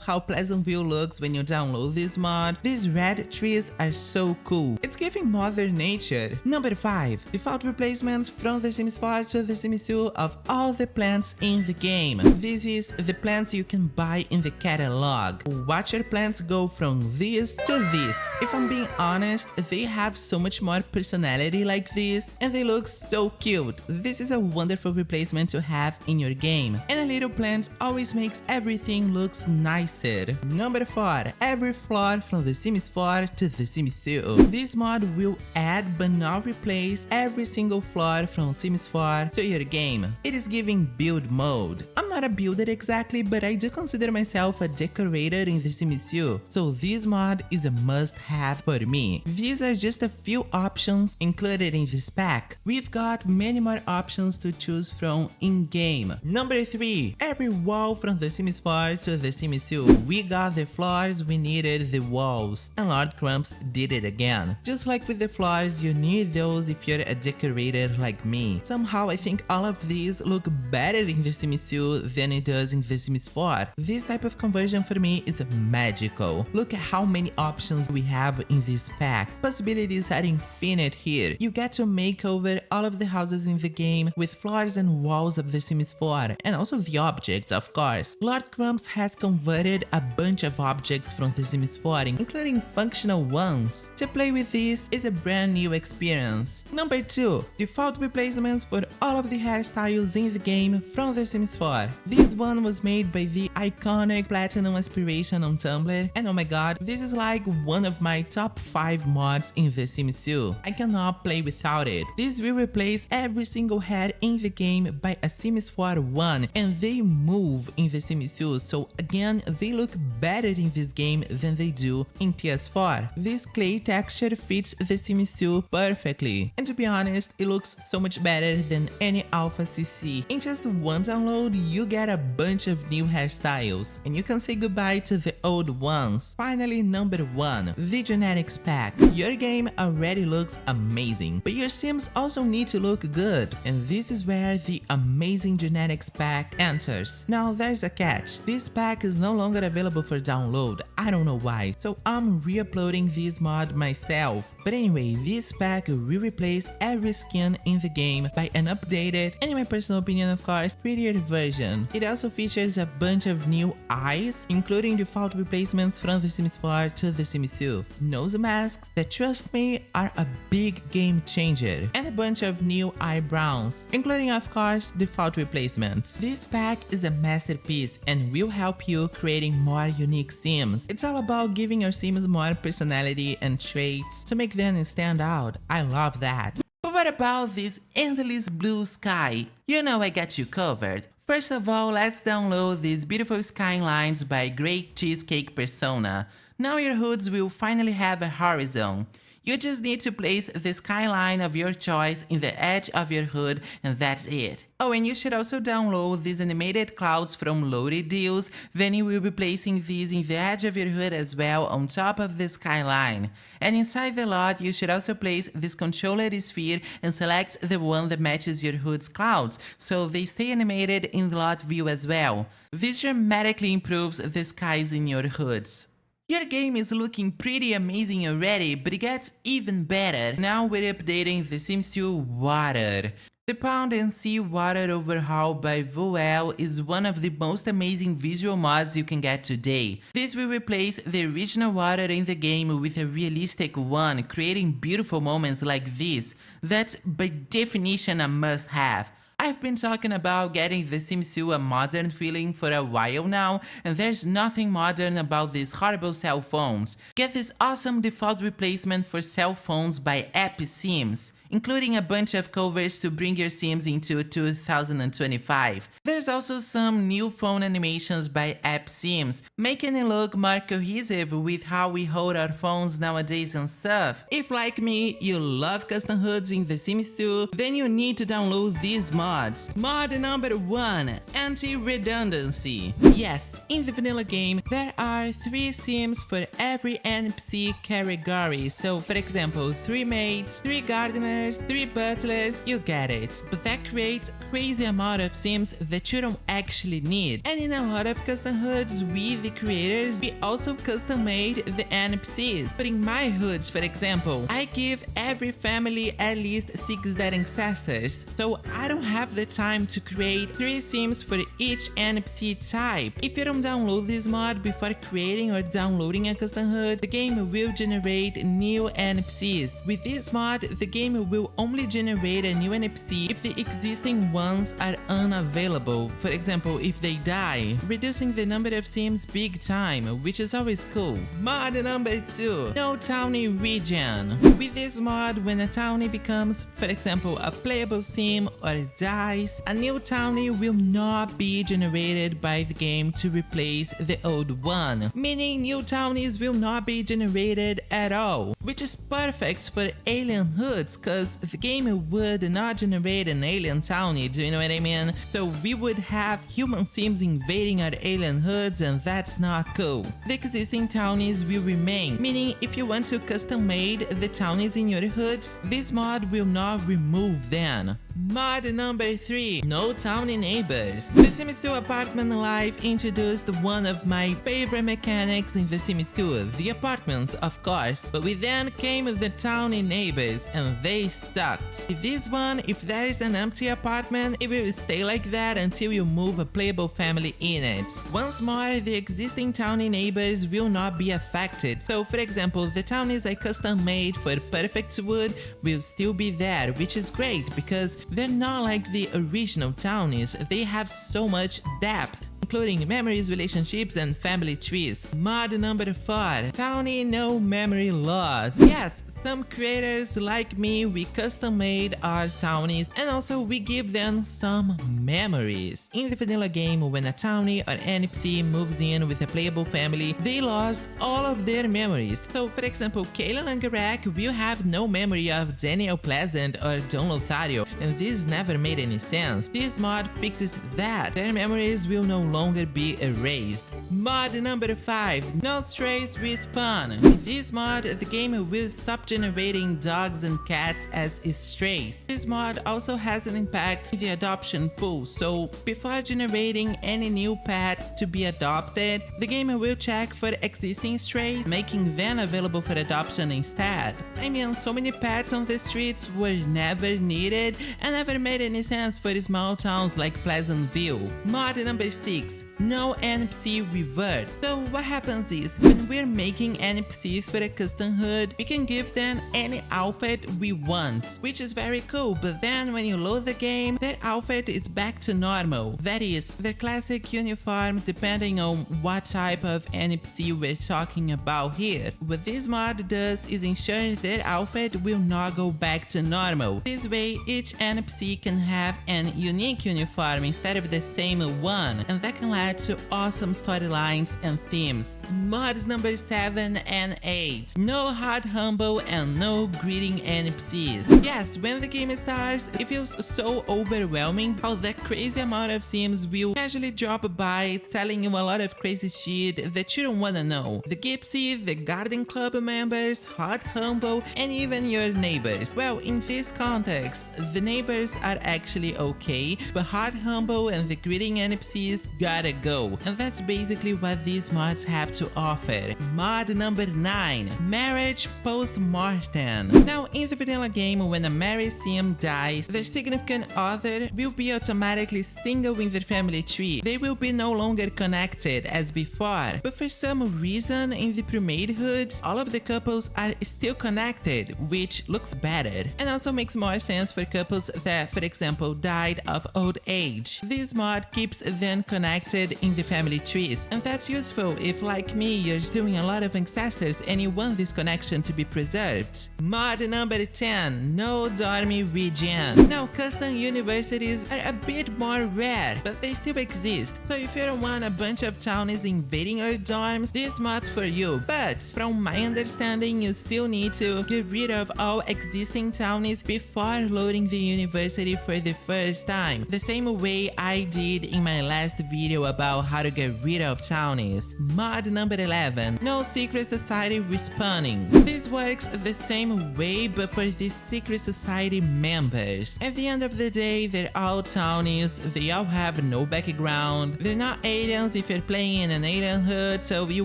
how Pleasantville looks when you download this mod. These red trees are so cool. It's giving Mother Nature. Number 5. Default replacements from The Sims 4 to The Sims 2 of all the plants in the game. This is the plants you can buy in the catalog. Watch your plants go from this to this. If I'm being honest, they have so much more personality like this, and they look so cute. This is a wonderful replacement to have in your game, and a little plant always makes everything looks nicer. Number 4. Every floor from The Sims 4 to The Sims 2. This mod will add but not replace every single floor from Sims 4 to your game. It is giving build mode. I'm not a builder exactly, but I do consider myself a decorator in The Sims 2, so this mod is a must-have for me. These are just a few options included in this pack. We've got many more options to choose from in-game. Number 3. Every wall from The Sims 4 to The Sims 2. We got the floors, we needed the walls, and Lord Crumps did it again. Just like with the floors, you need those if you're a decorator like me. Somehow I think all of these look better in The Sims 2 than it does in The Sims 4. This type of conversion for me is magical. Look at how many options we have in this pack. Possibilities are infinite here. You get to make over all of the houses in the game with floors and walls of The Sims 4, and also the objects, of course. Lord Crumps has converted a bunch of objects from The Sims 4, including functional ones. To play with this is a brand new experience. Number 2. Default replacements for all of the hairstyles in the game from The Sims 4. This one was made by the iconic Platinum Aspiration on Tumblr, and oh my god, this is like one of my top 5 mods in The Sims 2. I cannot play without it. This will replace every single hair in the game by a Sims 4 one, and they move in The Sims 2, so again, they look better in this game than they do in TS4. This clay texture fits The Sims 2 perfectly, and to be honest, it looks so much better than any alpha CC. In just one download, you get a bunch of new hairstyles, and you can can say goodbye to the old ones. Finally, number 1, the genetics pack. Your game already looks amazing, but your Sims also need to look good, and this is where the amazing genetics pack enters. Now there's a catch. This pack is no longer available for download. I don't know why, so I'm re-uploading this mod myself. But anyway, this pack will replace every skin in the game by an updated, and in my personal opinion of course, prettier version. It also features a bunch of new eyes, including default replacements from The Sims 4 to The Sims 2. Nose masks that, trust me, are a big game changer, and a bunch of new eyebrows, including of course default replacements. This pack is a masterpiece and will help you creating more unique Sims. It's all about giving your Sims more personality and traits to make them stand out. I love that. But what about this endless blue sky? You know I got you covered. First of all, let's download these beautiful skylines by Great Cheesecake Persona. Now your hoods will finally have a horizon. You just need to place the skyline of your choice in the edge of your hood, and that's it. Oh, and you should also download these animated clouds from Loaded Deals, then you will be placing these in the edge of your hood as well on top of the skyline. And inside the lot, you should also place this controller sphere and select the one that matches your hood's clouds, so they stay animated in the lot view as well. This dramatically improves the skies in your hoods. Your game is looking pretty amazing already, but it gets even better. Now we're updating The Sims 2 Water. The Pound and Sea Water Overhaul by Voel is one of the most amazing visual mods you can get today. This will replace the original water in the game with a realistic one, creating beautiful moments like this. That's by definition a must-have. I've been talking about getting The Sims 2 a modern feeling for a while now, and there's nothing modern about these horrible cell phones. Get this awesome default replacement for cell phones by SIMS, including a bunch of covers to bring your Sims into 2025. There's also some new phone animations by SIMS, making it look more cohesive with how we hold our phones nowadays and stuff. If like me, you love custom hoods in The Sims 2, then you need to download these mods. Mod number 1, Anti-Redundancy. Yes, in the vanilla game, there are 3 Sims for every NPC category. So for example, 3 maids, 3 gardeners, 3 butlers, you get it. But that creates a crazy amount of Sims that you don't actually need. And in a lot of custom hoods, we the creators, we also custom made the NPCs. But in my hoods, for example, I give every family at least 6 dead ancestors. So I don't have the time to create 3 Sims for each NPC type. If you don't download this mod before creating or downloading a custom hood, the game will generate new NPCs. With this mod, the game will only generate a new NPC if the existing ones are unavailable. For example, if they die, reducing the number of Sims big time, which is always cool. Mod number 2, No Townie Region. With this mod, when a townie becomes, for example, a playable Sim or dies, a new townie will not be generated by the game to replace the old one, meaning new townies will not be generated at all, which is perfect for alien hoods, cause the game would not generate an alien townie, do you know what I mean? So we would have human Sims invading our alien hoods, and that's not cool. The existing townies will remain, meaning if you want to custom made the townies in your hoods, this mod will not remove them. Mod number 3, No Townie Neighbors. The Sims 2 Apartment Life introduced one of my favorite mechanics in The Sims 2, the apartments of course, but with them came the townie neighbors, and they sucked. With this one, if there is an empty apartment, it will stay like that until you move a playable family in it. Once more, the existing townie neighbors will not be affected, so for example, the townies I custom made for Perfect Wood will still be there, which is great because they're not like the original townies, they have so much depth, including memories, relationships, and family trees. Mod number 4, Townie No Memory Loss. Yes, some creators like me, we custom made our townies and also we give them some memories. In the vanilla game, when a townie or NPC moves in with a playable family, they lost all of their memories. So for example, Kayla Langarak will have no memory of Daniel Pleasant or Don Lothario, and this never made any sense. This mod fixes that. Their memories will no longer be erased. Mod number 5. No strays respawn. With this mod, the game will stop generating dogs and cats as strays. This mod also has an impact in the adoption pool, so before generating any new pet to be adopted, the game will check for existing strays, making them available for adoption instead. I mean, so many pets on the streets were never needed and never made any sense for small towns like Pleasantville. Mod number 6. No NPC revert. So what happens is, when we're making NPCs for a custom hood, we can give them any outfit we want, which is very cool, but then when you load the game, their outfit is back to normal. That is, their classic uniform, depending on what type of NPC we're talking about here. What this mod does is ensure their outfit will not go back to normal. This way, each NPC can have an unique uniform instead of the same one, and that can lead to awesome storylines and themes. Mods number 7 and 8. No hot humble and no greeting NPCs. Yes, when the game starts, it feels so overwhelming how that crazy amount of Sims will casually drop by telling you a lot of crazy shit that you don't wanna know. The Gypsy, the Garden Club members, hot humble, and even your neighbors. Well, in this context, the neighbors are actually okay, but hot humble and the greeting NPCs gotta go. And that's basically what these mods have to offer. Mod number 9. Marriage post-mortem. Now, in the vanilla game, when a married sim dies, their significant other will be automatically single in their family tree. They will be no longer connected as before, but for some reason in the pre-made hoods, all of the couples are still connected, which looks better and also makes more sense for couples that, for example, died of old age. This mod keeps them connected in the family trees, and that's useful if, like me, you're doing a lot of ancestors and you want this connection to be preserved. Mod number 10. No dormy regen. Now, custom universities are a bit more rare, but they still exist, so if you don't want a bunch of townies invading your dorms, this mod's for you. But from my understanding, you still need to get rid of all existing townies before loading the university for the first time, the same way I did in my last video about how to get rid of townies. Mod number 11. No secret society respawning. This works the same way, but for the secret society members. At the end of the day, they're all townies, they all have no background, they're not aliens if you're playing in an alien hood, so you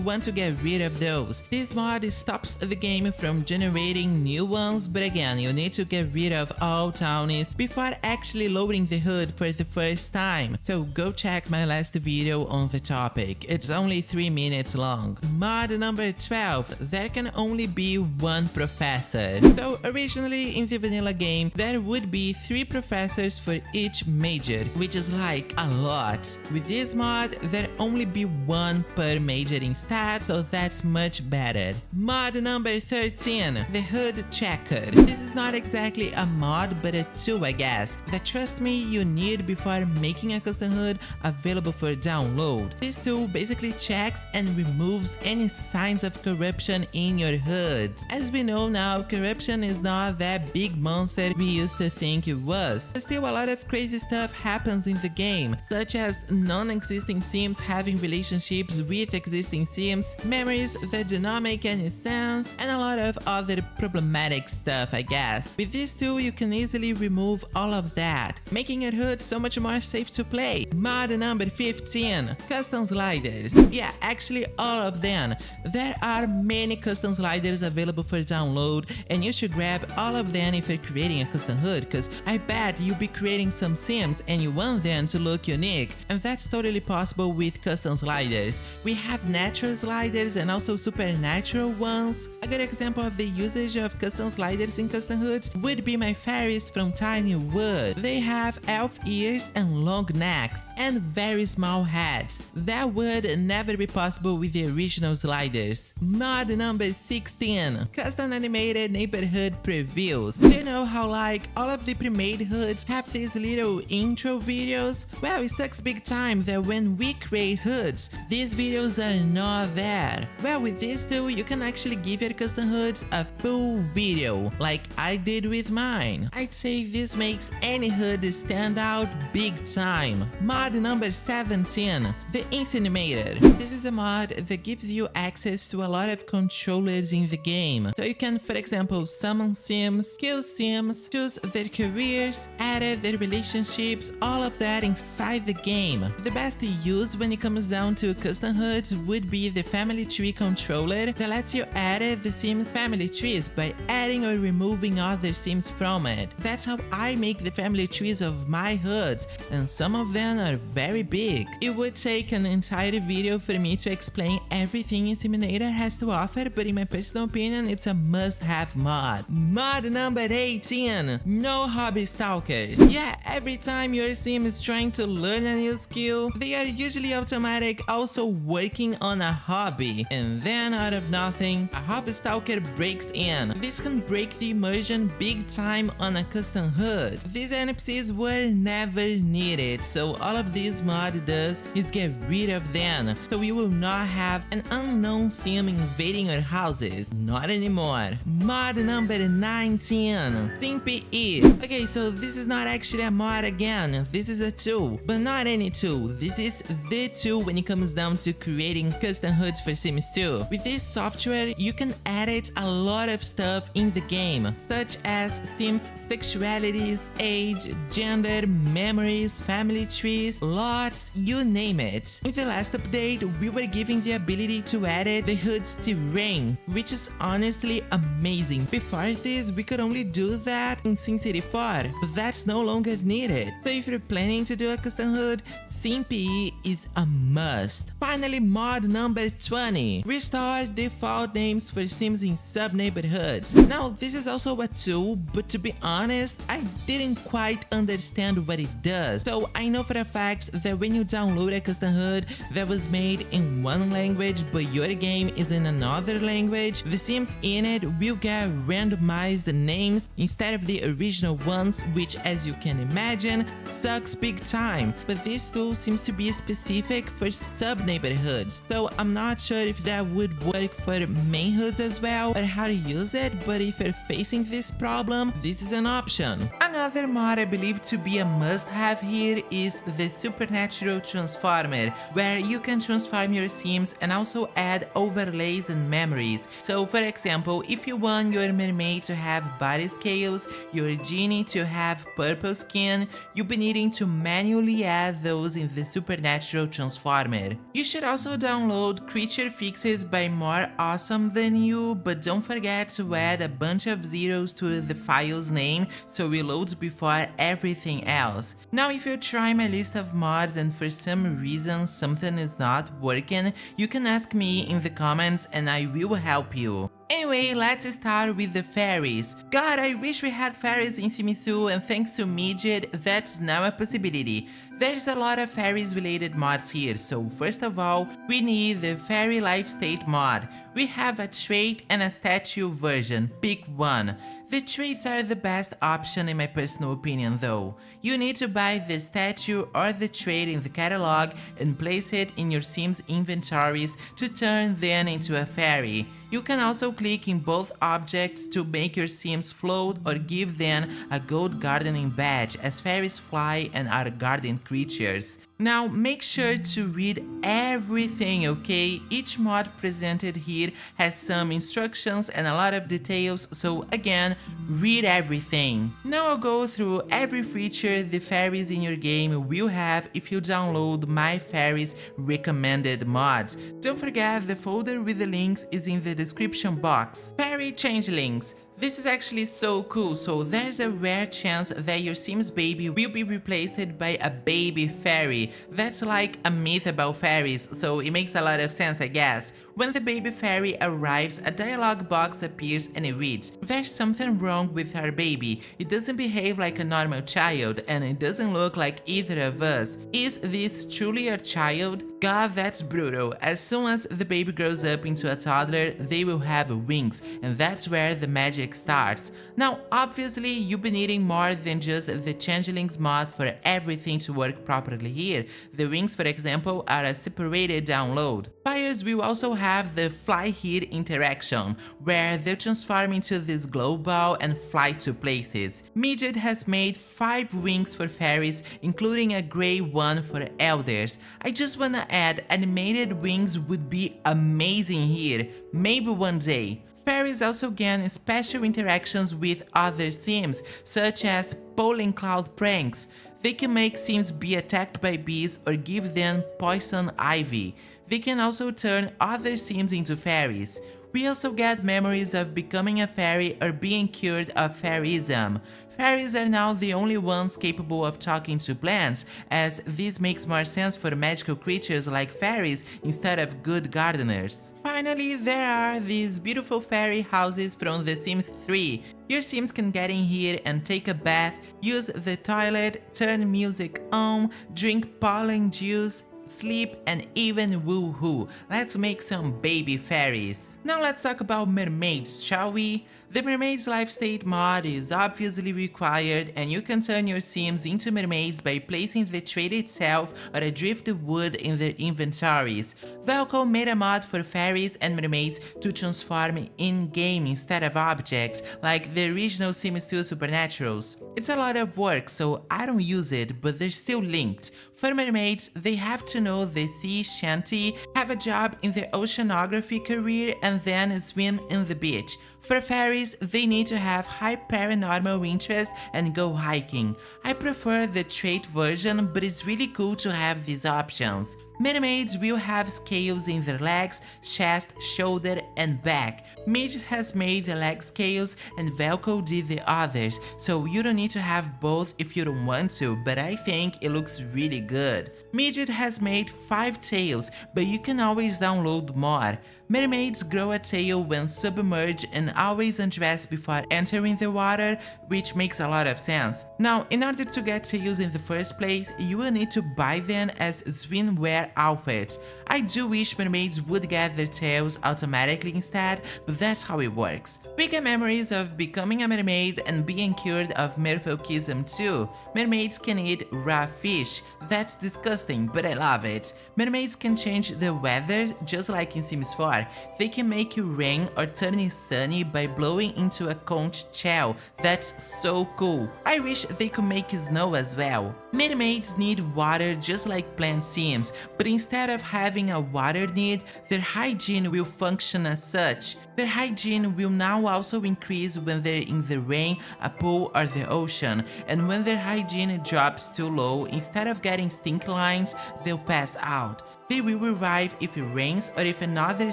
want to get rid of those. This mod stops the game from generating new ones, but again, you need to get rid of all townies before actually loading the hood for the first time, so go check my last video on the topic. It's only 3 minutes long. Mod number 12. There can only be one professor. So originally in the vanilla game, there would be 3 professors for each major, which is like a lot. With this mod, there only be 1 per major instead, so that's much better. Mod number 13. The hood checker. This is not exactly a mod, but a tool, I guess, that, trust me, you need before making a custom hood available for download. This tool basically checks and removes any signs of corruption in your hoods. As we know now, corruption is not that big monster we used to think it was. Still, a lot of crazy stuff happens in the game, such as non-existing sims having relationships with existing sims, memories that do not make any sense, and a lot of other problematic stuff, I guess. With this tool, you can easily remove all of that, making your hood so much more safe to play. Mod number 15. Custom sliders. Yeah, actually all of them. There are many custom sliders available for download, and you should grab all of them if you're creating a custom hood, because I bet you'll be creating some sims and you want them to look unique, and that's totally possible with custom sliders. We have natural sliders and also supernatural ones. A good example of the usage of custom sliders in custom hoods would be my fairies from Tiny Wood. They have elf ears and long necks, and very small heads. That would never be possible with the original sliders. Mod number 16. Custom animated neighborhood previews. Do you know how like all of the pre-made hoods have these little intro videos? Well, it sucks big time that when we create hoods, these videos are not there. Well, with this tool, you can actually give your custom hoods a full video, like I did with mine. I'd say this makes any hood stand out big time. Mod number 17, the Incinerator. This is a mod that gives you access to a lot of controllers in the game. So you can, for example, summon Sims, kill Sims, choose their careers, edit their relationships, all of that inside the game. The best to use when it comes down to custom hoods would be the family tree controller that lets you edit the Sims family trees by adding or removing other Sims from it. That's how I make the family trees of my hoods, and some of them are very big. It would take an entire video for me to explain everything Incinerator has to offer, but in my personal opinion, it's a must-have mod. Mod number 18, no hobby stalkers. Yeah, every time your Sim is trying to learn a new skill, they are usually automatic also working on a hobby, and then out of nothing, a hobby stalker breaks in. This can break the immersion big time on a custom hood. These NPCs were never needed, so all of this mod does is get rid of them, so you will not have an unknown Sim invading your houses. Not anymore. Mod number 19, SIMPE. Okay, so this is not actually a mod again, this is a tool, but not any tool. This is the tool when it comes down to creating custom hoods for Sims 2. With this software, you can edit a lot of stuff in the game, such as Sims sexualities, age, gender, memories, family trees, lots, you name it. In the last update, we were giving the ability to edit the hood's terrain, which is honestly amazing. Before this, we could only do that in SimCity 4, but that's no longer needed. So if you're planning to do a custom hood, SIMPE is a must. Finally, mod number 20, restore default names for Sims in sub-neighborhoods. Now, this is also a tool, but to be honest, I didn't quite understand what it does. So I know for a fact that when you download a custom hood that was made in one language, but your game is in another language, the Sims in it will get randomized names instead of the original ones, which, as you can imagine, sucks big time. But this tool seems to be specific for sub-neighborhoods, so I'm not sure if that would work for main hoods as well or how to use it, but if you're facing this problem, this is an option. Another mod I believe to be a must-have here is the Supernatural Transformer, where you can transform your Sims and also add overlays and memories. So for example, if you want your mermaid to have body scales, your genie to have purple skin, you'll be needing to manually add those in the Supernatural Transformer. You should also download creature fixes by More Awesome Than You, but don't forget to add a bunch of zeros to the file's name so it loads before everything else. Now if you try my list of mods and for some reason something is not working, you can ask me in the comments and I will help you. Anyway, let's start with the fairies. God, I wish we had fairies in Sims 2, and thanks to Midget, that's now a possibility. There's a lot of fairies related mods here, so first of all, we need the Fairy Life State mod. We have a trait and a statue version, pick one. The traits are the best option in my personal opinion though. You need to buy the statue or the trait in the catalog and place it in your Sims inventories to turn them into a fairy. You can also click in both objects to make your Sims float or give them a gold gardening badge, as fairies fly and are garden creatures. Now make sure to read everything, okay? Each mod presented here has some instructions and a lot of details, so again, read everything. Now I'll go through every feature the fairies in your game will have if you download my fairies recommended mods. Don't forget the folder with the links is in the description box. Fairy changelings. This is actually so cool, so there's a rare chance that your Sims baby will be replaced by a baby fairy. That's like a myth about fairies, so it makes a lot of sense, I guess. When the baby fairy arrives, a dialogue box appears and it reads, "There's something wrong with our baby. It doesn't behave like a normal child, and it doesn't look like either of us. Is this truly our child?" God, that's brutal. As soon as the baby grows up into a toddler, they will have wings, and that's where the magic starts. Now, obviously, you'll be needing more than just the changelings mod for everything to work properly here. The wings, for example, are a separated download. Buyers will also have the fly-hit interaction, where they'll transform into this glow ball and fly to places. Midget has made 5 wings for fairies, including a grey one for elders. I just wanna add, animated wings would be amazing here, maybe one day. Fairies also gain special interactions with other Sims, such as pollen cloud pranks. They can make Sims be attacked by bees or give them poison ivy. They can also turn other Sims into fairies. We also get memories of becoming a fairy or being cured of fairyism. Fairies are now the only ones capable of talking to plants, as this makes more sense for magical creatures like fairies instead of good gardeners. Finally, there are these beautiful fairy houses from The Sims 3. Your Sims can get in here and take a bath, use the toilet, turn music on, drink pollen juice, sleep, and even woohoo. Let's make some baby fairies. Now let's talk about mermaids, shall we? The mermaid's life state mod is obviously required, and you can turn your Sims into mermaids by placing the trait itself or a drifted wood in their inventories. Velcro made a mod for fairies and mermaids to transform in-game instead of objects, like the original Sims 2 Supernaturals. It's a lot of work, so I don't use it, but they're still linked. For mermaids, they have to know the sea shanty, have a job in the oceanography career, and then swim in the beach. For fairies, they need to have high paranormal interest and go hiking. I prefer the trait version, but it's really cool to have these options. Mermaids will have scales in their legs, chest, shoulder, and back. Midget has made the leg scales and Velcro did the others, so you don't need to have both if you don't want to, but I think it looks really good. Midget has made 5 tails, but you can always download more. Mermaids grow a tail when submerged and always undress before entering the water, which makes a lot of sense. Now, in order to get tails in the first place, you will need to buy them as swimwear outfits. I do wish mermaids would get their tails automatically instead, but that's how it works. We get memories of becoming a mermaid and being cured of merfolkism too. Mermaids can eat raw fish. That's disgusting, but I love it. Mermaids can change the weather just like in Sims 4. They can make you rain or turn it sunny by blowing into a conch shell. That's so cool. I wish they could make snow as well. Mermaids need water just like plant Sims, but instead of having a water need, their hygiene will function as such. Their hygiene will now also increase when they're in the rain, a pool, or the ocean, and when their hygiene drops too low, instead of getting stink lines, they'll pass out. They will revive if it rains or if another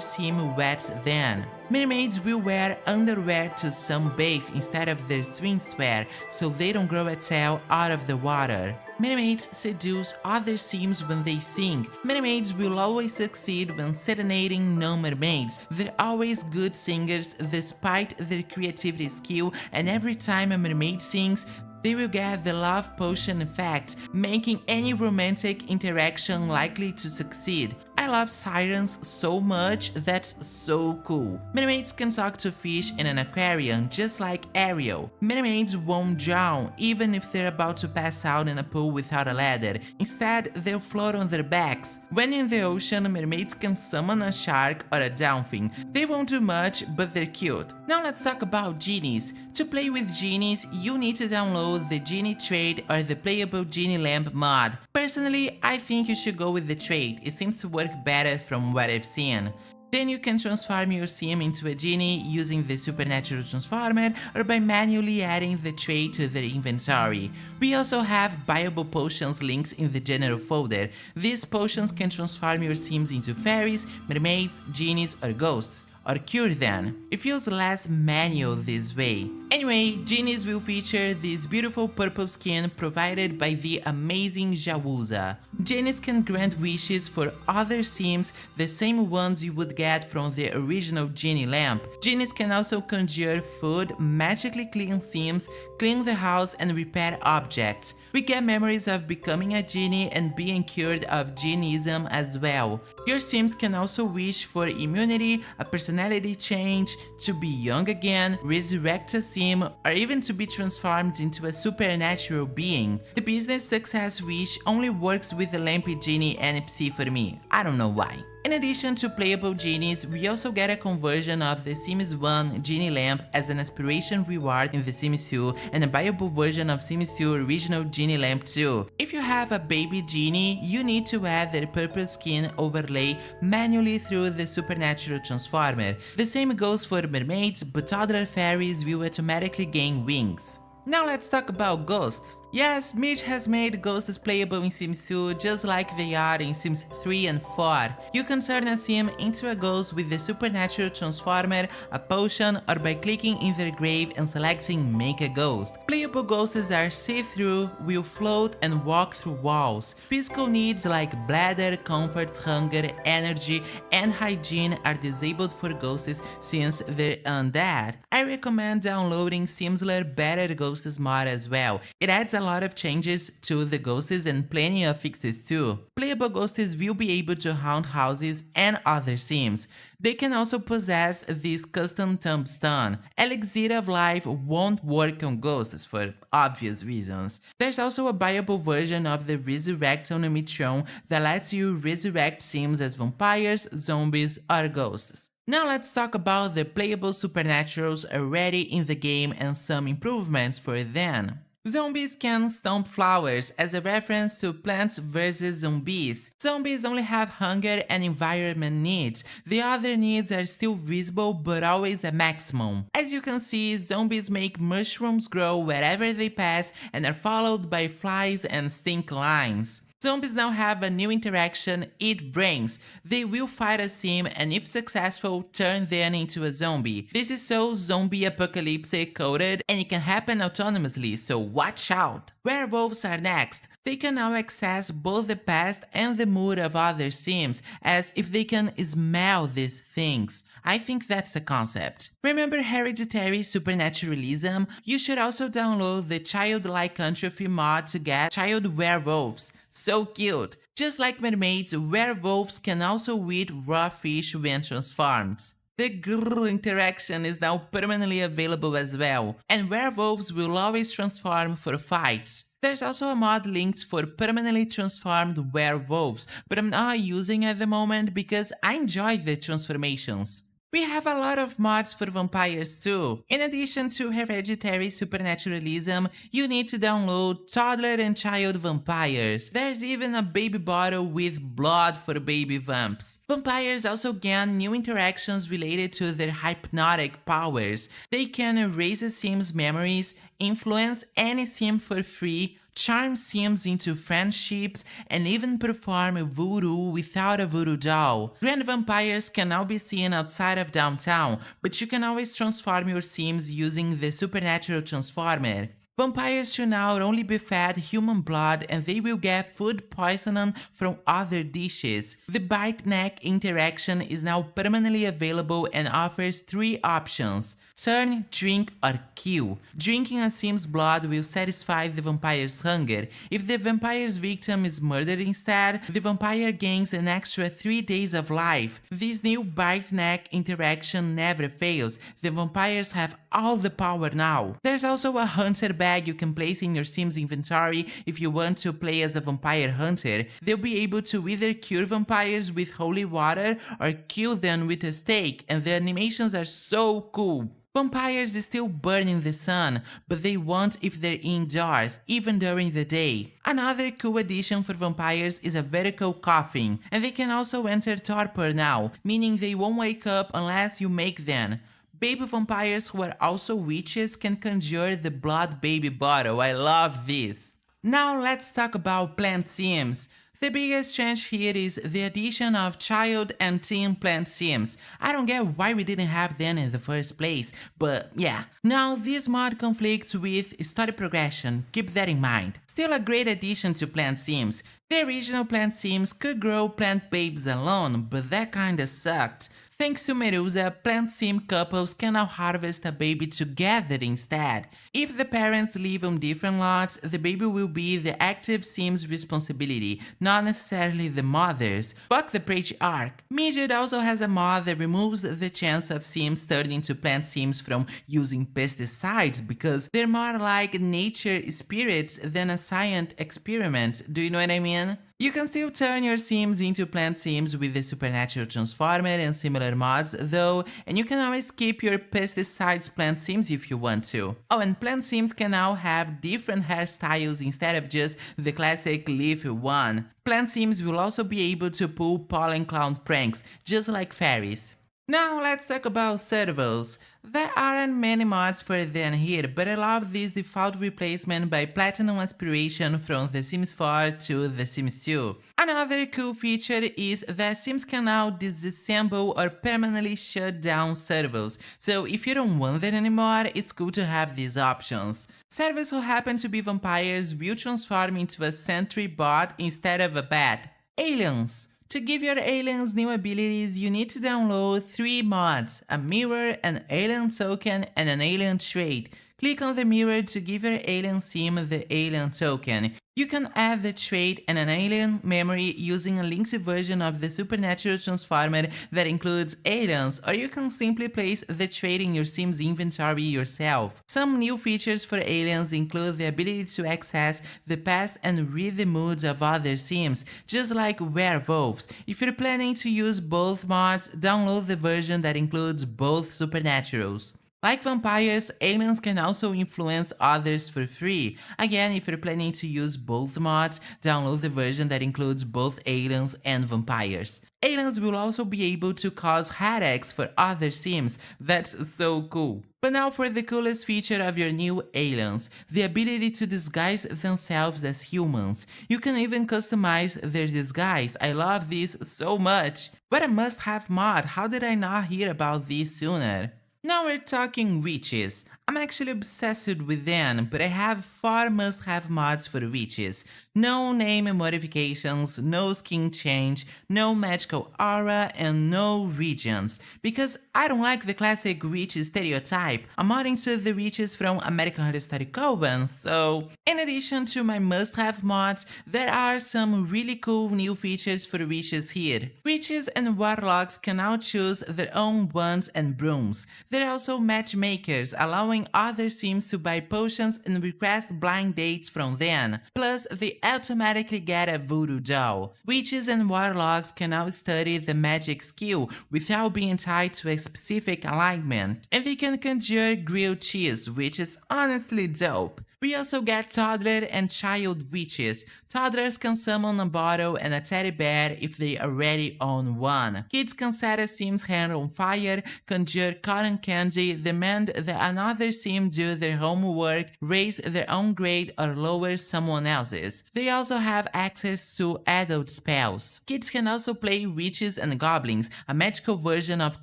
sim wets them. Mermaids will wear underwear to sunbathe instead of their swimwear, so they don't grow a tail out of the water. Mermaids seduce other Sims when they sing. Mermaids will always succeed when serenading non-mermaids. They're always good singers despite their creativity skill, and every time a mermaid sings, they will get the love potion effect, making any romantic interaction likely to succeed. I love sirens so much, that's so cool. Mermaids can talk to fish in an aquarium, just like Ariel. Mermaids won't drown, even if they're about to pass out in a pool without a ladder. Instead, they'll float on their backs. When in the ocean, mermaids can summon a shark or a dolphin. They won't do much, but they're cute. Now let's talk about genies. To play with genies, you need to download the genie trait or the playable genie lamp mod. Personally, I think you should go with the trait. It seems to work better from what I've seen. Then you can transform your sim into a genie using the supernatural transformer or by manually adding the trait to their inventory. We also have buyable potions links in the general folder. These potions can transform your sims into fairies, mermaids, genies, or ghosts, or cure them. It feels less manual this way. Anyway, genies will feature this beautiful purple skin provided by the amazing Jawuza. Genies can grant wishes for other sims, the same ones you would get from the original genie lamp. Genies can also conjure food, magically clean sims, clean the house, and repair objects. We get memories of becoming a genie and being cured of genieism as well. Your sims can also wish for immunity, a personality change, to be young again, resurrect a sim, or even to be transformed into a supernatural being. The business success wish only works with the Lampy Genie NPC for me. I don't know why. In addition to playable genies, we also get a conversion of the Sims 1 genie lamp as an aspiration reward in the Sims 2 and a buyable version of Sims 2 original genie lamp too. If you have a baby genie, you need to add their purple skin overlay manually through the supernatural transformer. The same goes for mermaids, but toddler fairies will automatically gain wings. Now let's talk about ghosts. Yes, Mitch has made ghosts playable in Sims 2 just like they are in Sims 3 and 4. You can turn a sim into a ghost with the supernatural transformer, a potion, or by clicking in their grave and selecting make a ghost. Playable ghosts are see-through, will float and walk through walls. Physical needs like bladder, comfort, hunger, energy, and hygiene are disabled for ghosts since they're undead. I recommend downloading Simsler Better Ghosts mod as well. It adds a lot of changes to the ghosts and plenty of fixes too. Playable ghosts will be able to haunt houses and other sims. They can also possess this custom tombstone. Elixir of Life won't work on ghosts for obvious reasons. There's also a buyable version of the Resurrect Onomitron that lets you resurrect sims as vampires, zombies, or ghosts. Now let's talk about the playable supernaturals already in the game and some improvements for them. Zombies can stomp flowers as a reference to Plants vs Zombies. Zombies only have hunger and environment needs. The other needs are still visible but always at maximum. As you can see, zombies make mushrooms grow wherever they pass and are followed by flies and stink lines. Zombies now have a new interaction, Eat Brains. They will fight a sim and if successful, turn them into a zombie. This is so zombie apocalypse coded and it can happen autonomously, so watch out. Werewolves are next. They can now access both the past and the mood of other sims, as if they can smell these things. I think that's the concept. Remember Hereditary Supernaturalism? You should also download the Childlike Entropy mod to get child werewolves. So cute! Just like mermaids, werewolves can also eat raw fish when transformed. The grrr interaction is now permanently available as well, and werewolves will always transform for fights. There's also a mod linked for permanently transformed werewolves, but I'm not using it at the moment because I enjoy the transformations. We have a lot of mods for vampires too. In addition to Hereditary Supernaturalism, you need to download Toddler and Child Vampires. There's even a baby bottle with blood for baby vamps. Vampires also gain new interactions related to their hypnotic powers. They can erase a sim's memories, influence any sim for free, charm sims into friendships, and even perform voodoo without a voodoo doll. Grand vampires can now be seen outside of downtown, but you can always transform your sims using the supernatural transformer. Vampires should now only be fed human blood and they will get food poisoning from other dishes. The bite neck interaction is now permanently available and offers 3 options: turn, drink, or kill. Drinking a sim's blood will satisfy the vampire's hunger. If the vampire's victim is murdered instead, the vampire gains an extra 3 days of life. This new bite neck interaction never fails. The vampires have all the power now. There's also a hunter bag you can place in your sim's inventory if you want to play as a vampire hunter. They'll be able to either cure vampires with holy water or kill them with a stake, and the animations are so cool. Vampires still burn in the sun, but they won't if they're indoors, even during the day. Another cool addition for vampires is a vertical coffin, and they can also enter torpor now, meaning they won't wake up unless you make them. Baby vampires who are also witches can conjure the blood baby bottle. I love this. Now let's talk about plant sims. The biggest change here is the addition of child and teen plant sims. I don't get why we didn't have them in the first place, but yeah. Now this mod conflicts with story progression, keep that in mind. Still a great addition to plant sims. The original plant sims could grow plant babes alone, but that kinda sucked. Thanks to Creusa, plant sim couples can now harvest a baby together instead. If the parents live on different lots, the baby will be the active sim's responsibility, not necessarily the mother's. Fuck the patriarch. Midget also has a mod that removes the chance of sims turning into plant sims from using pesticides because they're more like nature spirits than a science experiment. Do you know what I mean? You can still turn your Sims into plant Sims with the Supernatural Transformer and similar mods though, and you can always keep your pesticides plant Sims if you want to. Oh, and plant Sims can now have different hairstyles instead of just the classic leafy one. Plant Sims will also be able to pull pollen clown pranks, just like fairies. Now let's talk about servos. There aren't many mods for them here, but I love this default replacement by Platinum Aspiration from The Sims 4 to The Sims 2. Another cool feature is that Sims can now disassemble or permanently shut down servos, so if you don't want them anymore, it's cool to have these options. Servos who happen to be vampires will transform into a sentry bot instead of a bat. Aliens. To give your aliens new abilities, you need to download 3 mods, a mirror, an alien token, and an alien trait. Click on the mirror to give your alien sim the alien token. You can add the trait and an alien memory using a linked version of the Supernatural Transformer that includes aliens, or you can simply place the trait in your Sim's inventory yourself. Some new features for aliens include the ability to access the past and read the moods of other Sims, just like werewolves. If you're planning to use both mods, download the version that includes both Supernaturals. Like vampires, aliens can also influence others for free. Again, if you're planning to use both mods, download the version that includes both aliens and vampires. Aliens will also be able to cause headaches for other Sims. That's so cool. But now for the coolest feature of your new aliens, the ability to disguise themselves as humans. You can even customize their disguise. I love this so much. What a must-have mod, how did I not hear about this sooner? Now we're talking witches. I'm actually obsessed with them, but I have 4 must-have mods for witches. No name modifications, no skin change, no magical aura, and no regions. Because I don't like the classic witch stereotype. I'm more into the witches from American Horror Story Coven, so... In addition to my must-have mods, there are some really cool new features for witches here. Witches and warlocks can now choose their own wands and brooms. They're also matchmakers, allowing other Sims to buy potions and request blind dates from them. Plus, they automatically get a voodoo doll. Witches and warlocks can now study the magic skill without being tied to a specific alignment. And they can conjure grilled cheese, which is honestly dope. We also get toddler and child witches. Toddlers can summon a bottle and a teddy bear if they already own one. Kids can set a Sim's hand on fire, conjure cotton candy, demand that another Sim do their homework, raise their own grade or lower someone else's. They also have access to adult spells. Kids can also play witches and goblins, a magical version of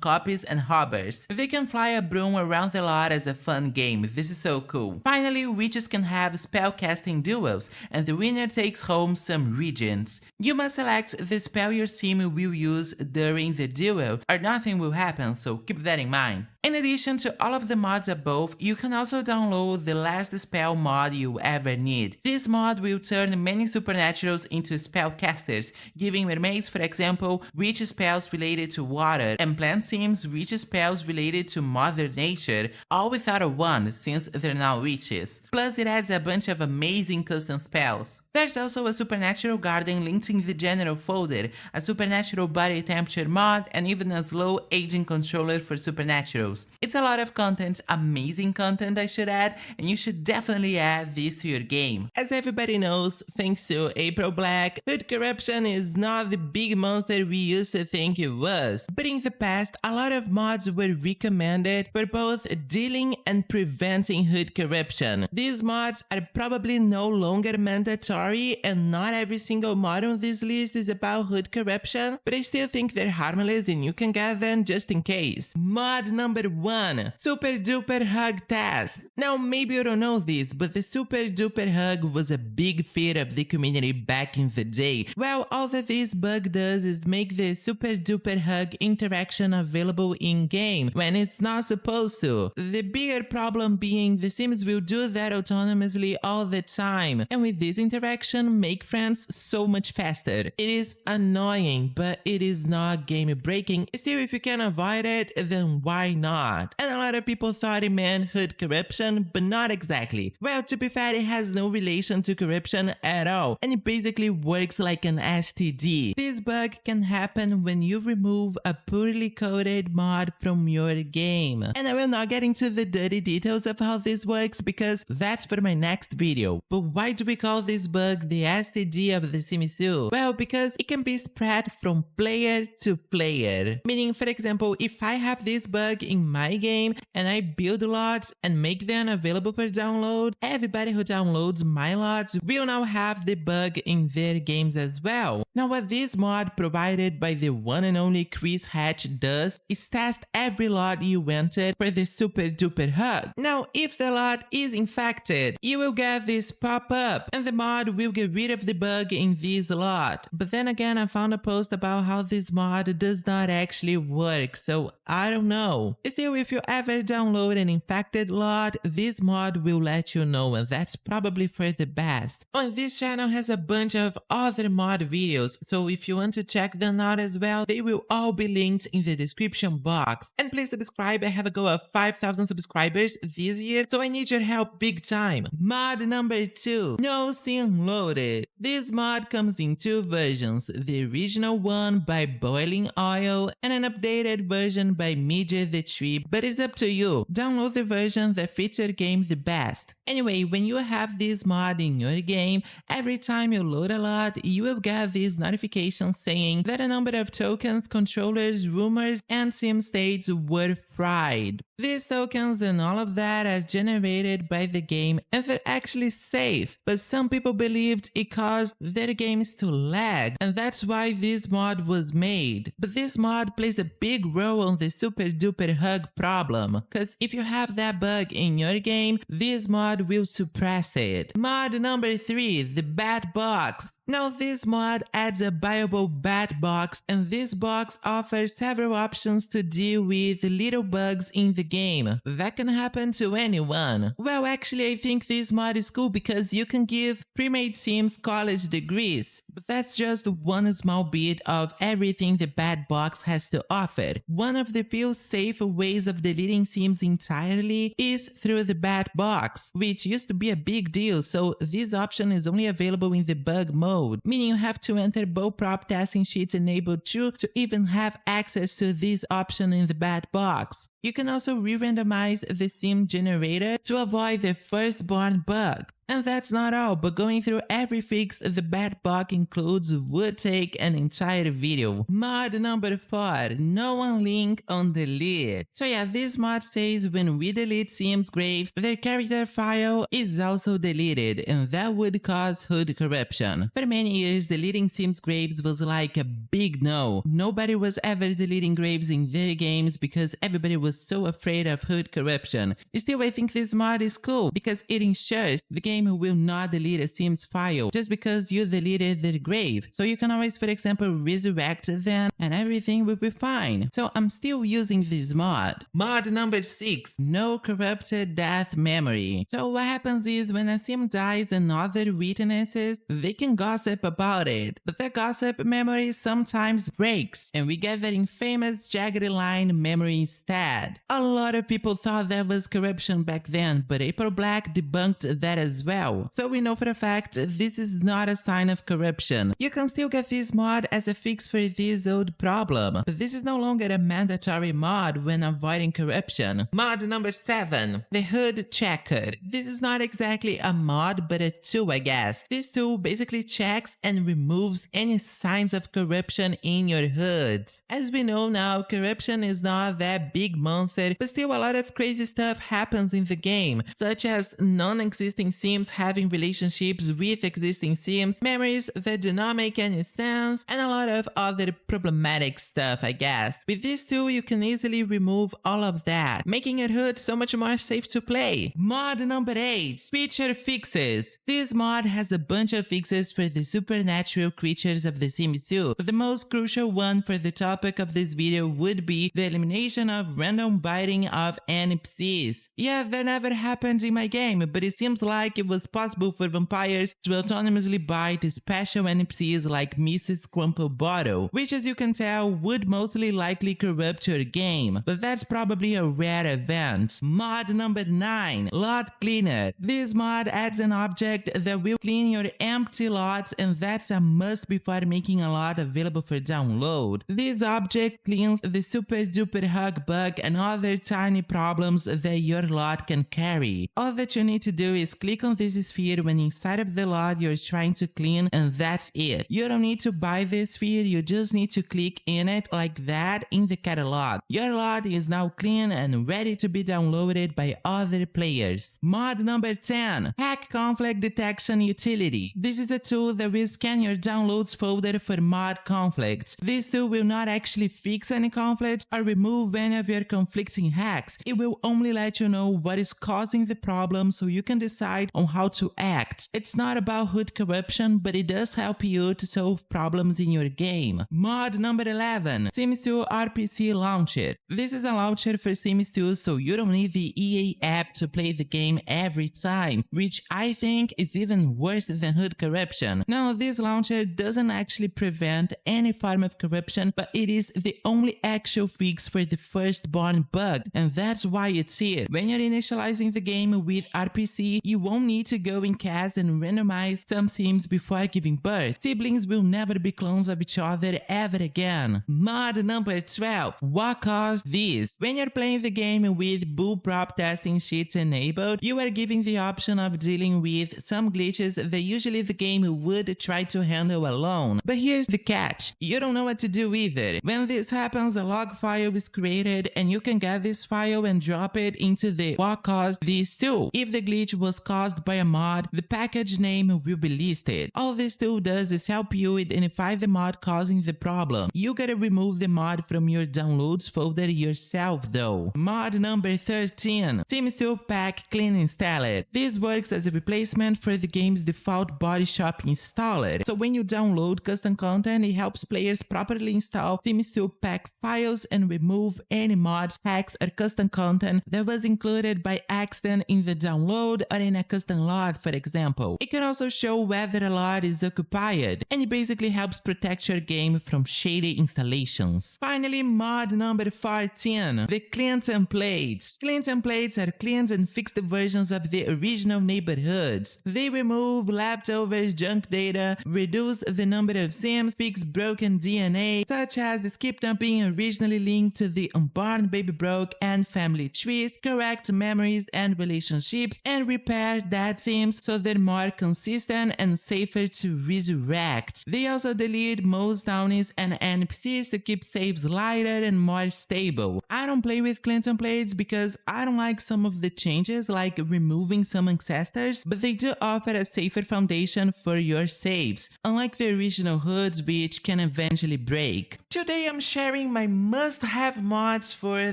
copies and hobbers. They can fly a broom around the lot as a fun game. This is so cool. Finally, witches can have spellcasting duels, and the winner takes home some regents. You must select the spell your Sim will use during the duel, or nothing will happen, so keep that in mind. In addition to all of the mods above, you can also download the last spell mod you ever need. This mod will turn many supernaturals into spellcasters, giving mermaids, for example, witch spells related to water, and plant Sims witch spells related to Mother Nature, all without a wand since they're now witches. Plus, it adds a bunch of amazing custom spells. There's also a supernatural garden linked in the general folder, a supernatural body temperature mod, and even a slow aging controller for supernaturals. It's a lot of content, amazing content I should add, and you should definitely add this to your game. As everybody knows, thanks to April Black, hood corruption is not the big monster we used to think it was. But in the past, a lot of mods were recommended for both dealing and preventing hood corruption. These mods are probably no longer mandatory, and not every single mod on this list is about hood corruption, but I still think they're harmless and you can get them just in case. Mod number 1, Super Duper Hug Test. Now maybe you don't know this, but the Super Duper Hug was a big fear of the community back in the day. Well, all that this bug does is make the Super Duper Hug interaction available in-game when it's not supposed to. The bigger problem being the Sims will do that autonomously all the time, and with this interaction make friends so much faster. It is annoying, but it is not game breaking. Still, if you can avoid it, then why not? not. And a lot of people thought it meant hood corruption, but not exactly. Well, to be fair, it has no relation to corruption at all, and it basically works like an STD. This bug can happen when you remove a poorly coded mod from your game. And I will not get into the dirty details of how this works because that's for my next video. But why do we call this bug the STD of the Sims 2? Well, because it can be spread from player to player. Meaning, for example, if I have this bug in my game and I build lots and make them available for download, everybody who downloads my lots will now have the bug in their games as well. Now, what this mod provided by the one and only Chris Hatch does is test every lot you entered for the super duper hug. Now, if the lot is infected, you will get this pop-up and the mod will get rid of the bug in this lot. But then again, I found a post about how this mod does not actually work, so I don't know. Still, if you ever download an infected lot, this mod will let you know, and that's probably for the best. And this channel has a bunch of other mod videos, so if you want to check them out as well, they will all be linked in the description box. And please subscribe, I have a goal of 5,000 subscribers this year, so I need your help big time. Mod number 2, No Sim Loaded. This mod comes in two versions, the original one by Boiling Oil and an updated version by Media the Tree, but it's up to you. Download the version that fits your game the best. Anyway, when you have this mod in your game, every time you load a lot, you will get this notification saying that a number of tokens, controllers, rumors, and sim states were fried. These tokens and all of that are generated by the game and they're actually safe, but some people believed it caused their games to lag, and that's why this mod was made. But this mod plays a big role on the super duper hug problem, cause if you have that bug in your game, this mod will suppress it. Mod number 3, the Bat Box. Now this mod adds a buyable bat box, and this box offers several options to deal with little bugs in the game. That can happen to anyone. Well, actually, I think this mod is cool because you can give pre-made Sims college degrees, but that's just one small bit of everything the Bat Box has to offer. One of the few safe ways of deleting Sims entirely is through the Bat Box, which used to be a big deal, so this option is only available in the bug mode, meaning you have to enter both prop testing sheets enabled too to even have access to this option in the Bat Box. You can also re-randomize the sim generator to avoid the firstborn bug. And that's not all, but going through every fix the Bat Box includes would take an entire video. Mod number 4, No One Link on Delete. So yeah, this mod says when we delete Sims graves, their character file is also deleted, and that would cause hood corruption. For many years, deleting Sims graves was like a big no. Nobody was ever deleting graves in their games because everybody was so afraid of hood corruption. Still, I think this mod is cool because it ensures the game will not delete a Sims file just because you deleted their grave. So you can always, for example, resurrect them and everything will be fine. So I'm still using this mod. Mod number 6, No Corrupted Death Memory. So what happens is when a Sim dies and other witnesses, they can gossip about it. But that gossip memory sometimes breaks and we get that infamous jagged line memory instead. A lot of people thought that was corruption back then, but April Black debunked that as well. So we know for a fact this is not a sign of corruption. You can still get this mod as a fix for this old problem, but this is no longer a mandatory mod when avoiding corruption. Mod number 7, the Hood Checker. This is not exactly a mod, but a tool, I guess. This tool basically checks and removes any signs of corruption in your hoods. As we know now, corruption is not that big monster, but still a lot of crazy stuff happens in the game, such as non-existing Sims having relationships with existing Sims, memories that do not make any sense, and a lot of other problematic stuff, I guess. With this tool, you can easily remove all of that, making your hood so much more safe to play. Mod number 8, Creature Fixes. This mod has a bunch of fixes for the supernatural creatures of the Sims 2, but the most crucial one for the topic of this video would be the elimination of random random biting of NPCs. Yeah, that never happened in my game, but it seems like it was possible for vampires to autonomously bite special NPCs like Mrs. Crumplebottle, which as you can tell would mostly likely corrupt your game, but that's probably a rare event. Mod number 9, Lot Cleaner. This mod adds an object that will clean your empty lots, and that's a must before making a lot available for download. This object cleans the super duper hug bug and other tiny problems that your lot can carry. All that you need to do is click on this sphere when inside of the lot you're trying to clean, and that's it. You don't need to buy this sphere, you just need to click in it like that in the catalog. Your lot is now clean and ready to be downloaded by other players. Mod number 10, Hack Conflict Detection Utility. This is a tool that will scan your downloads folder for mod conflicts. This tool will not actually fix any conflicts or remove any of your conflicting hacks. It will only let you know what is causing the problem so you can decide on how to act. It's not about hood corruption, but it does help you to solve problems in your game. Mod number 11, Sims 2 RPC Launcher. This is a launcher for Sims 2, so you don't need the EA app to play the game every time, which I think is even worse than hood corruption. Now, this launcher doesn't actually prevent any form of corruption, but it is the only actual fix for the firstborn bug, and that's why it's here. When you're initializing the game with RPC, you won't need to go in cast and randomize some sims before giving birth. Siblings will never be clones of each other ever again. Mod number 12, what caused this? When you're playing the game with bullprop testing sheets enabled, you are given the option of dealing with some glitches that usually the game would try to handle alone. But here's the catch, you don't know what to do either. When this happens, a log file is created and you can get this file and drop it into the what caused this tool. If the glitch was caused by a mod, the package name will be listed. All this tool does is help you identify the mod causing the problem. You gotta remove the mod from your downloads folder yourself though. Mod number 13, Sims 2 Pack Clean Installer. This works as a replacement for the game's default body shop installer. So when you download custom content, it helps players properly install Sims 2 Pack files and remove any mods, hacks, or custom content that was included by accident in the download or in a custom lot, for example. It can also show whether a lot is occupied, and it basically helps protect your game from shady installations. Finally, mod number 14, the clean templates. Clean templates are cleaned and fixed versions of the original neighborhoods. They remove leftovers, junk data, reduce the number of sims, fix broken DNA, such as skip dumping originally linked to the unborn baby broke and family trees, correct memories and relationships, and repair dead sims so they're more consistent and safer to resurrect. They also delete most townies and NPCs to keep saves lighter and more stable. I don't play with clean templates because I don't like some of the changes, like removing some ancestors, but they do offer a safer foundation for your saves, unlike the original hoods which can eventually break. Today I'm sharing my must-have mods for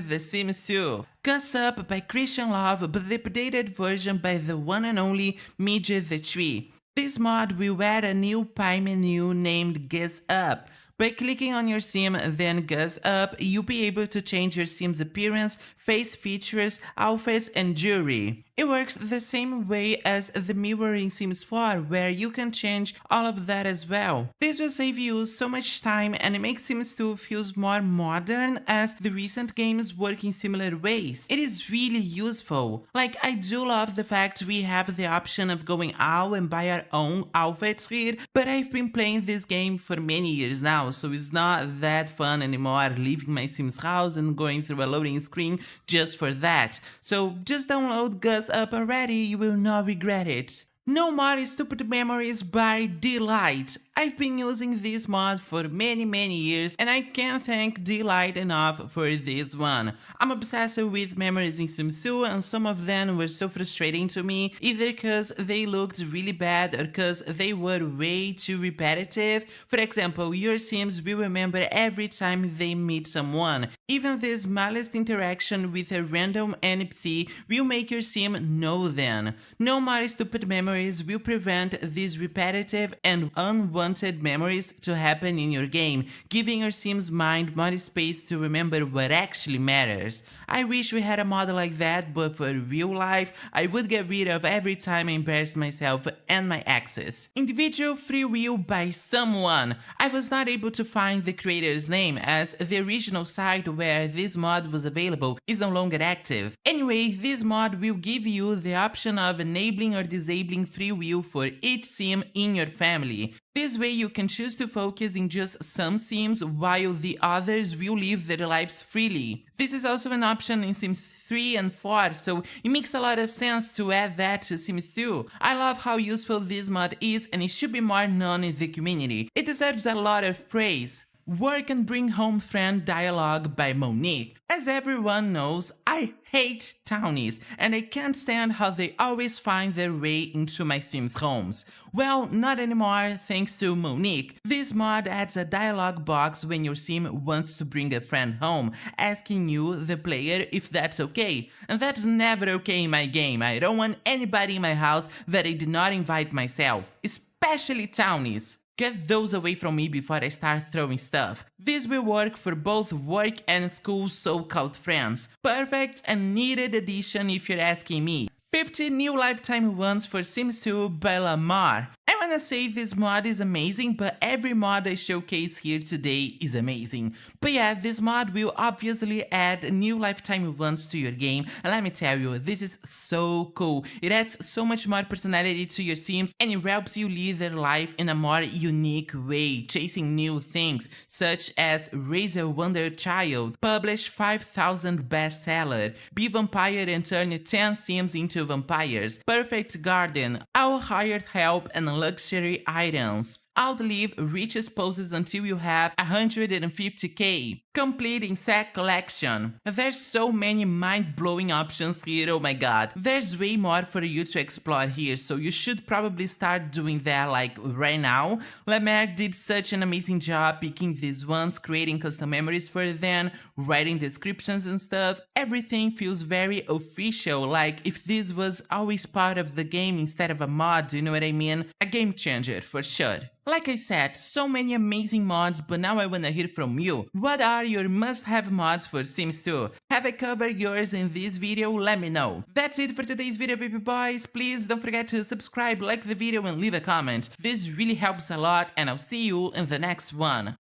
The Sims 2. Gus Up by Christian Love, but the updated version by the one and only Midget the Tree. This mod will add a new pie menu named Gus Up. By clicking on your sim, then Gus Up, you'll be able to change your sim's appearance, face features, outfits, and jewelry. It works the same way as the mirror in Sims 4, where you can change all of that as well. This will save you so much time and it makes Sims 2 feels more modern as the recent games work in similar ways. It is really useful. Like, I do love the fact we have the option of going out and buy our own outfits here, but I've been playing this game for many years now, so it's not that fun anymore leaving my Sims house and going through a loading screen just for that. So just download Gus Up already, you will not regret it. No More Stupid Memories by Delight. I've been using this mod for many years and I can't thank Delight enough for this one. I'm obsessed with memories in Sims 2 and some of them were so frustrating to me, either because they looked really bad or because they were way too repetitive. For example, your Sims will remember every time they meet someone. Even the smallest interaction with a random NPC will make your Sim know them. No More Stupid Memories will prevent this repetitive and unwanted unwanted memories to happen in your game, giving your Sims mind more space to remember what actually matters. I wish we had a mod like that, but for real life, I would get rid of every time I embarrass myself and my exes. Individual free will by someone. I was not able to find the creator's name as the original site where this mod was available is no longer active. Anyway, this mod will give you the option of enabling or disabling free will for each sim in your family. This way you can choose to focus in just some sims while the others will live their lives freely. This is also an option in Sims 3 and 4, so it makes a lot of sense to add that to Sims 2. I love how useful this mod is and it should be more known in the community. It deserves a lot of praise. Work and Bring Home Friend dialogue by Monique. As everyone knows, I hate townies and I can't stand how they always find their way into my Sims homes. Well, not anymore thanks to Monique. This mod adds a dialogue box when your sim wants to bring a friend home, asking you, the player, if that's okay. And that's never okay in my game. I don't want anybody in my house that I did not invite myself, especially townies. Get those away from me before I start throwing stuff. This will work for both work and school so-called friends. Perfect and needed addition if you're asking me. 50 new lifetime ones for Sims 2 by Lamar. I wanna say this mod is amazing, but every mod I showcase here today is amazing. But yeah, this mod will obviously add new lifetime ones to your game, and let me tell you, this is so cool. It adds so much more personality to your Sims, and it helps you live their life in a more unique way, chasing new things, such as Raise a Wonder Child, publish 5,000 bestseller, be vampire and turn 10 Sims into vampires, perfect garden, all hired help and luxury items. Outlive richest poses until you have 150k. Complete insect collection. There's so many mind-blowing options here, oh my god. There's way more for you to explore here, so you should probably start doing that like right now. Lamar did such an amazing job picking these ones, creating custom memories for them, writing descriptions and stuff. Everything feels very official, like if this was always part of the game instead of a mod, you know what I mean? A game changer for sure. Like I said, so many amazing mods, but now I wanna hear from you. What are your must-have mods for Sims 2? Have I covered yours in this video? Let me know. That's it for today's video, baby boys. Please don't forget to subscribe, like the video and leave a comment. This really helps a lot, and I'll see you in the next one.